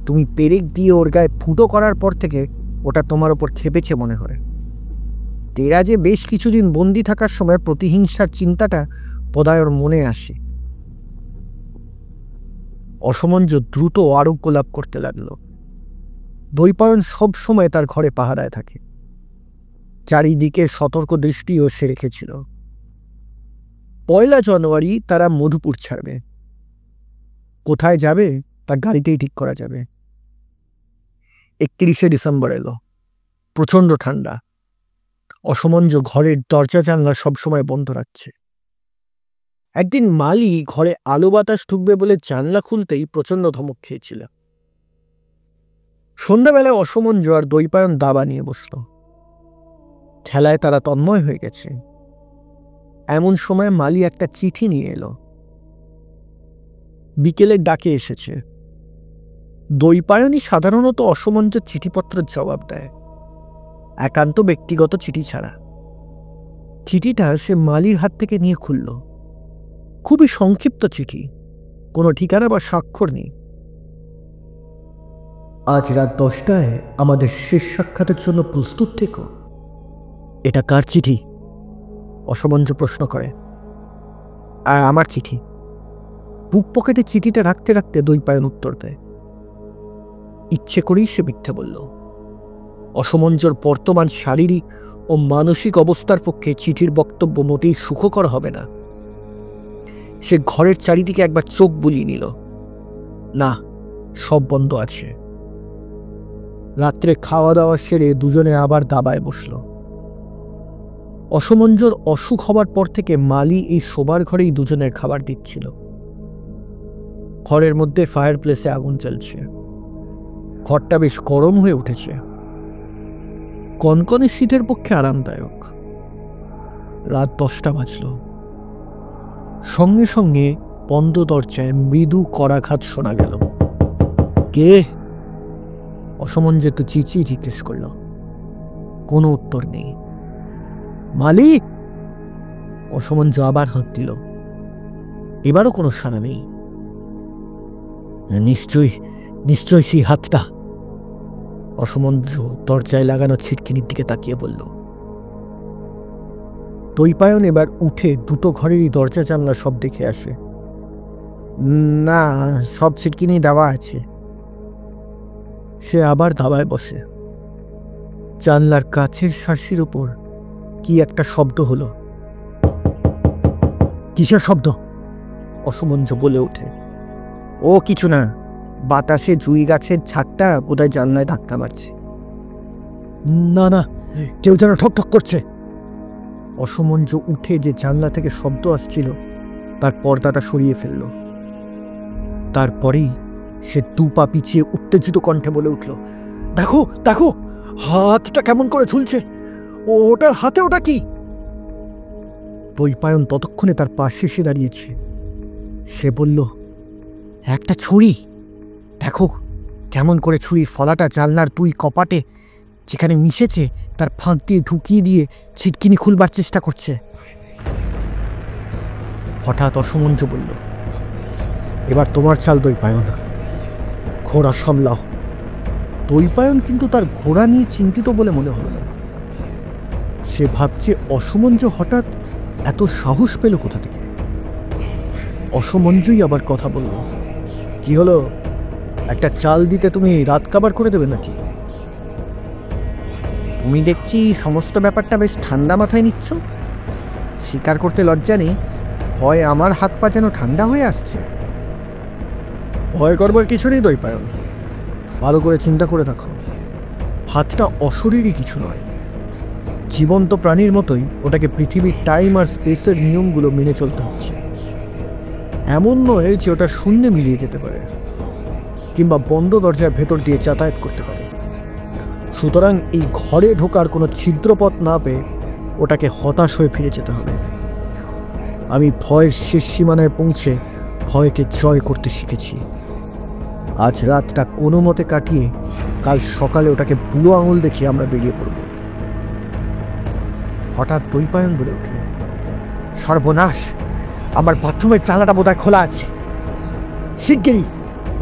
তুমি পেরেক দিয়ে ওর গায়ে ফুটো করার পর থেকে ওটা তোমার ওপর খেপেছে মনে হয়। তেরা যে বেশ কিছুদিন বন্দি থাকার সময় প্রতিহিংসার চিন্তাটা বোধহয় ওর মনে আসে। অসমঞ্জ দ্রুত আরোগ্য লাভ করতে লাগল। দ্বৈপায়ন সব সময় তার ঘরে পাহারায় থাকে। চারিদিকে সতর্ক দৃষ্টিও সে রেখেছিল। 1 জানুয়ারি তারা মধুপুর ছাড়বে। কোথায় যাবে তা গাড়িতেই ঠিক করা যাবে। 31শে ডিসেম্বর এলো। প্রচণ্ড ঠান্ডা। অসমঞ্জ ঘরের দরজা জানলা সবসময় বন্ধ রাখছে। একদিন মালি ঘরে আলো বাতাস ঢুকবে বলে জানলা খুলতেই প্রচণ্ড ধমক খেয়েছিল। সন্ধ্যাবেলায় অসমঞ্জ আর দ্বৈপায়ন দাবা নিয়ে বসল। খেলায় তারা তন্ময় হয়ে গেছে। এমন সময় মালি একটা চিঠি নিয়ে এলো। বিকেলের ডাকে এসেছে। দ্বৈপায়নই সাধারণত অসমঞ্জের চিঠিপত্রের জবাব দেয়, একান্ত ব্যক্তিগত চিঠি ছাড়া। চিঠিটা সে মালির হাত থেকে নিয়ে খুলল। খুবই সংক্ষিপ্ত চিঠি, কোনো ঠিকানা বা স্বাক্ষর নেই। আজ রাত 10টায় আমাদের শেষ সাক্ষাতের জন্য প্রস্তুত থেকো। এটা কার চিঠি? অসমঞ্জ প্রশ্ন করে। আমার চিঠি। বুক পকেটে চিঠিটা রাখতে রাখতে দ্বৈপায়ন উত্তর দেয়। ইচ্ছে করেই সে মিথ্যে বলল। অসমঞ্জর বর্তমান শারীরিক ও মানসিক অবস্থার পক্ষে চিঠির বক্তব্য মোটেই সুখকর হবে না। সে ঘরের চারিদিকে একবার চোখ বুলিয়ে নিল। না, সব বন্ধ আছে। রাত্রে খাওয়া দাওয়া সেরে দুজনে আবার দাবায় বসল। অসমঞ্জর অসুখ হবার পর থেকে মালি এই শোবার ঘরেই দুজনের খাবার দিচ্ছিল। ঘরের মধ্যে ফায়ার প্লেসে আগুন জ্বলছে। ঘরটা বেশ গরম হয়ে উঠেছে। কনকনে শীতের পক্ষে আরামদায়ক। রাত 10টা বাজল। সঙ্গে সঙ্গে বন্ধ দরজায় মৃদু করাঘাত শোনা গেল। কে? অসমঞ্জ একটু চিচিয়ে জিজ্ঞেস করল। কোনো উত্তর নেই। মালিক? অসমঞ্জ আবার হাত দিল। এবারও কোনো সাড়া নেই। নিশ্চয়ই সেই হাতটা। অসমঞ্জ দরজায় লাগানো ছিটকিনির দিকে তাকিয়ে বলল। দ্বৈপায়ন এবার উঠে দুটো ঘরেরই দরজা জানলা সব দেখে আসে। না, সব ছিটকিনি দেওয়া আছে। সে আবার দাবায় বসে। জানলার কাছের শার্সির উপর কি একটা শব্দ হলো। কিসের শব্দ? অসমঞ্জ বলে ওঠে। ও কিছু না, বাতাসে জুই গাছের ছাদটা বোধহয় জানলায় ধাক্কা মারছে। না, কেউ যেন ঠক ঠক করছে। অসমঞ্জ উঠে যে জানলা থেকে শব্দ আসছিল তার পর্দাটা সরিয়ে ফেলল। তারপরেই সে 2 পা পিছিয়ে উত্তেজিত কণ্ঠে বলে উঠল, দেখো দেখো, হাতটা কেমন করে ঝুলছে। ওটার হাতে ওটা কি? দ্বৈপায়ন ততক্ষণে তার পাশে এসে দাঁড়িয়েছে। সে বলল, একটা ছুরি, দেখো কেমন করে ছুরির ফলাটা জানলার দুই কপাটে যেখানে মিশেছে তার ফাঁক দিয়ে ঢুকিয়ে দিয়ে ছিটকিনি খুলবার চেষ্টা করছে। হঠাৎ অসমঞ্জ বলল, এবার তোমার চাল দৈপায়ন, ঘোড়া সামলাও। দৈপায়ন কিন্তু তার ঘোড়া নিয়ে চিন্তিত বলে মনে হলো না। সে ভাবছে অসমঞ্জ হঠাৎ এত সাহস পেল কোথা থেকে। অসমঞ্জই আবার কথা বলল, কি হলো, একটা চাল দিতে তুমি রাত কাবার করে দেবে নাকি? তুমি দেখছি সমস্ত ব্যাপারটা বেশ ঠান্ডা মাথায় নিচ্ছ। স্বীকার করতে লজ্জা নেই, ভয় আমার হাত পা যেন ঠান্ডা হয়ে আসছে। ভয় করবার কিছু নেই দৈপায়ন, ভালো করে চিন্তা করে দেখো, হাতটা অশরীরই কিছু নয়, জীবন্ত প্রাণীর মতোই ওটাকে পৃথিবীর টাইম আর স্পেসের নিয়মগুলো মেনে চলতে হচ্ছে। এমন নয় যে ওটা শূন্যে মিলিয়ে যেতে পারে কিংবা বন্ধ দরজার ভেতর দিয়ে যাতায়াত করতে পারে। সুতরাং এই ঘরে ঢোকার কোনো ছিদ্রপথ না পেয়ে ওটাকে হতাশ হয়ে ফিরে যেতে হবে। আমি ভয়ের শেষ সীমানায় পৌঁছে ভয়কে জয় করতে শিখেছি। আজ রাতটা কোনো মতে কাটিয়ে কাল সকালে ওটাকে বুড়ো আঙুল দেখিয়ে আমরা বেরিয়ে পড়ব। হঠাৎ দৈপায়ন বলে উঠল, সর্বনাশ, আমার বাথরুমের জানালাটা বোধহয় খোলা আছে। শিগগিরই!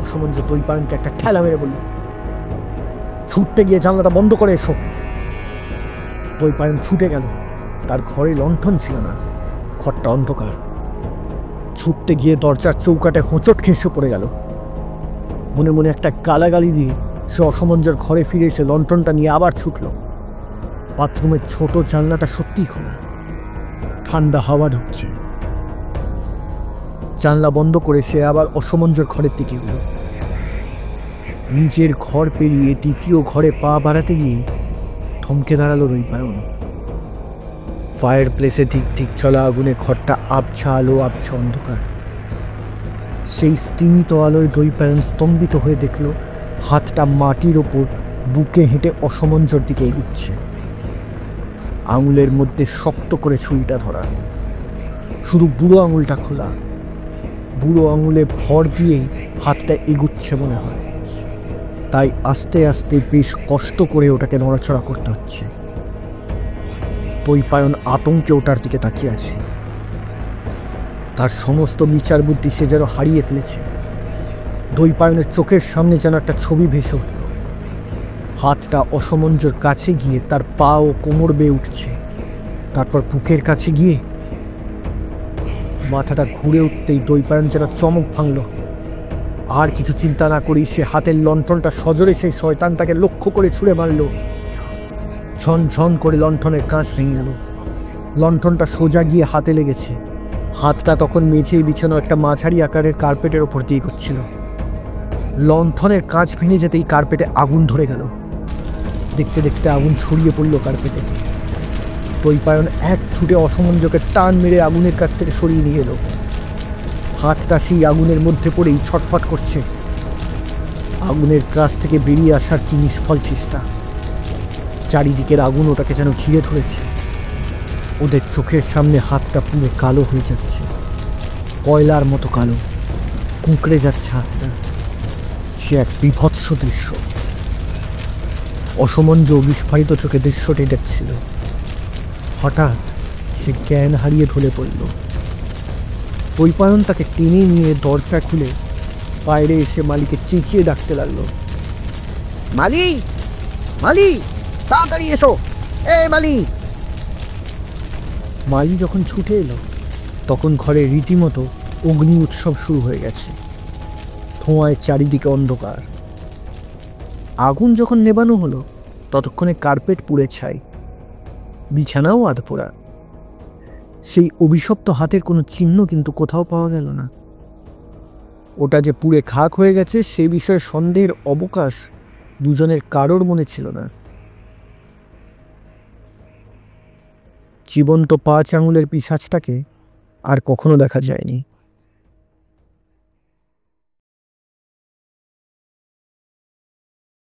অসমঞ্জ দৈপায়নকে একটা ঠেলা মেরে বলল, ছুটতে গিয়ে জানলাটা বন্ধ করে এসো। দৈপায়ন ছুটে গেল। তার ঘরে লণ্ঠন ছিল না, ঘরটা অন্ধকার। ছুটতে গিয়ে দরজার চৌকাটে হোঁচট খেসে পড়ে গেল। মনে মনে একটা গালাগালি দিয়ে সে অসমঞ্জর ঘরে ফিরে এসে লণ্ঠনটা নিয়ে আবার ছুটল। বাথরুমের ছোট জানলাটা সত্যিই খোলা, ঠান্ডা হাওয়া ঢুকছে। জানলা বন্ধ করে সে আবার অসমঞ্জর ঘরের দিকে এল। নিজের ঘর পেরিয়ে দ্বিতীয় ঘরে পা বাড়াতে গিয়ে থমকে দাঁড়ালো দৈপায়ন। ফায়ার প্লেসে ঠিক ঠিক চলা আগুনে ঘরটা আবছা আলো, আবছা অন্ধকার। সেই স্তিমিত আলোয় দৈপায়ন স্তম্ভিত হয়ে দেখল হাতটা মাটির ওপর বুকে হেঁটে অসমঞ্জর দিকে এগুচ্ছে। আঙুলের মধ্যে শক্ত করে ছুরিটা ধরা, শুধু বুড়ো আঙুলটা খোলা। বুড়ো আঙুলে ভর দিয়েই হাতটা এগুচ্ছে মনে হয়, তাই আস্তে আস্তে বেশ কষ্ট করে ওটাকে নড়াচড়া করতে হচ্ছে। দৈপায়ন আতঙ্কে ওটার দিকে তাকিয়ে আছে। তার সমস্ত বিচার বুদ্ধি সে যেন হারিয়ে ফেলেছে। দৈপায়নের চোখের সামনে যেন একটা ছবি ভেসে উঠল। হাতটা অসমঞ্জর কাছে গিয়ে তার পা ও কোমর বেয়ে উঠছে, তারপর বুকের কাছে গিয়ে মাথাটা ঘুরে উঠতেই দৈপায়ন যেন চমক ভাঙল। আর কিছু চিন্তা না করেই সে হাতের লণ্ঠনটা সজোরে সেই শয়তানটাকে লক্ষ্য করে ছুঁড়ে মারল। ঝনঝন করে লণ্ঠনের কাঁচ ভেঙে গেল। লণ্ঠনটা সোজা গিয়ে হাতে লেগেছে। হাতটা তখন মেঝেই বিছানো একটা মাঝারি আকারের কার্পেটের ওপর দিয়ে এগোচ্ছিল। লণ্ঠনের কাঁচ ভেঙে যেতেই কার্পেটে আগুন ধরে গেল। দেখতে দেখতে আগুন ছড়িয়ে পড়ল কার্পেটে। দৈপায়ন এক ছুটে অসমঞ্জকে টান মেরে আগুনের কাছ থেকে সরিয়ে নিয়ে এলো। হাতটা সেই আগুনের মধ্যে পড়েই ছটফট করছে। আগুনের কাছ থেকে বেরিয়ে আসার কি নিষ্ফল চেষ্টা। চারিদিকের আগুন ওটাকে যেন ঘিরে ধরেছে। ওদের চোখের সামনে হাতটা পুরো কালো হয়ে যাচ্ছে, কয়লার মতো কালো, কুঁকড়ে যাচ্ছে হাতটা। সে এক বিভৎস দৃশ্য। অসমঞ্জ বিস্ফারিত চোখে দৃশ্যটি দেখছিল। হঠাৎ সে জ্ঞান হারিয়ে ঢলে পড়ল। দৈপায়ন তাকে টেনে নিয়ে দরজা খুলে বাইরে এসে মালিকে চেঁচিয়ে ডাকতে লাগলো, মালি, মালি, তাড়াতাড়ি এসো, এ মালি। মালি যখন ছুটে এলো তখন ঘরে রীতিমতো অগ্নি উৎসব শুরু হয়ে গেছে। ধোঁয়ায় চারিদিকে অন্ধকার। আগুন যখন নেবানো হলো ততক্ষণে কার্পেট পুড়ে ছাই, বিছানাও আধপোড়া। সেই অভিশপ্ত হাতের কোনো চিহ্ন কিন্তু কোথাও পাওয়া গেল না। ওটা যে পুড়ে খাক হয়ে গেছে সে বিষয়ে সন্দেহের অবকাশ দুজনের কারোর মনে ছিল না। জীবন্ত 5 আঙুলের পিশাচটাকে আর কখনো দেখা যায়নি।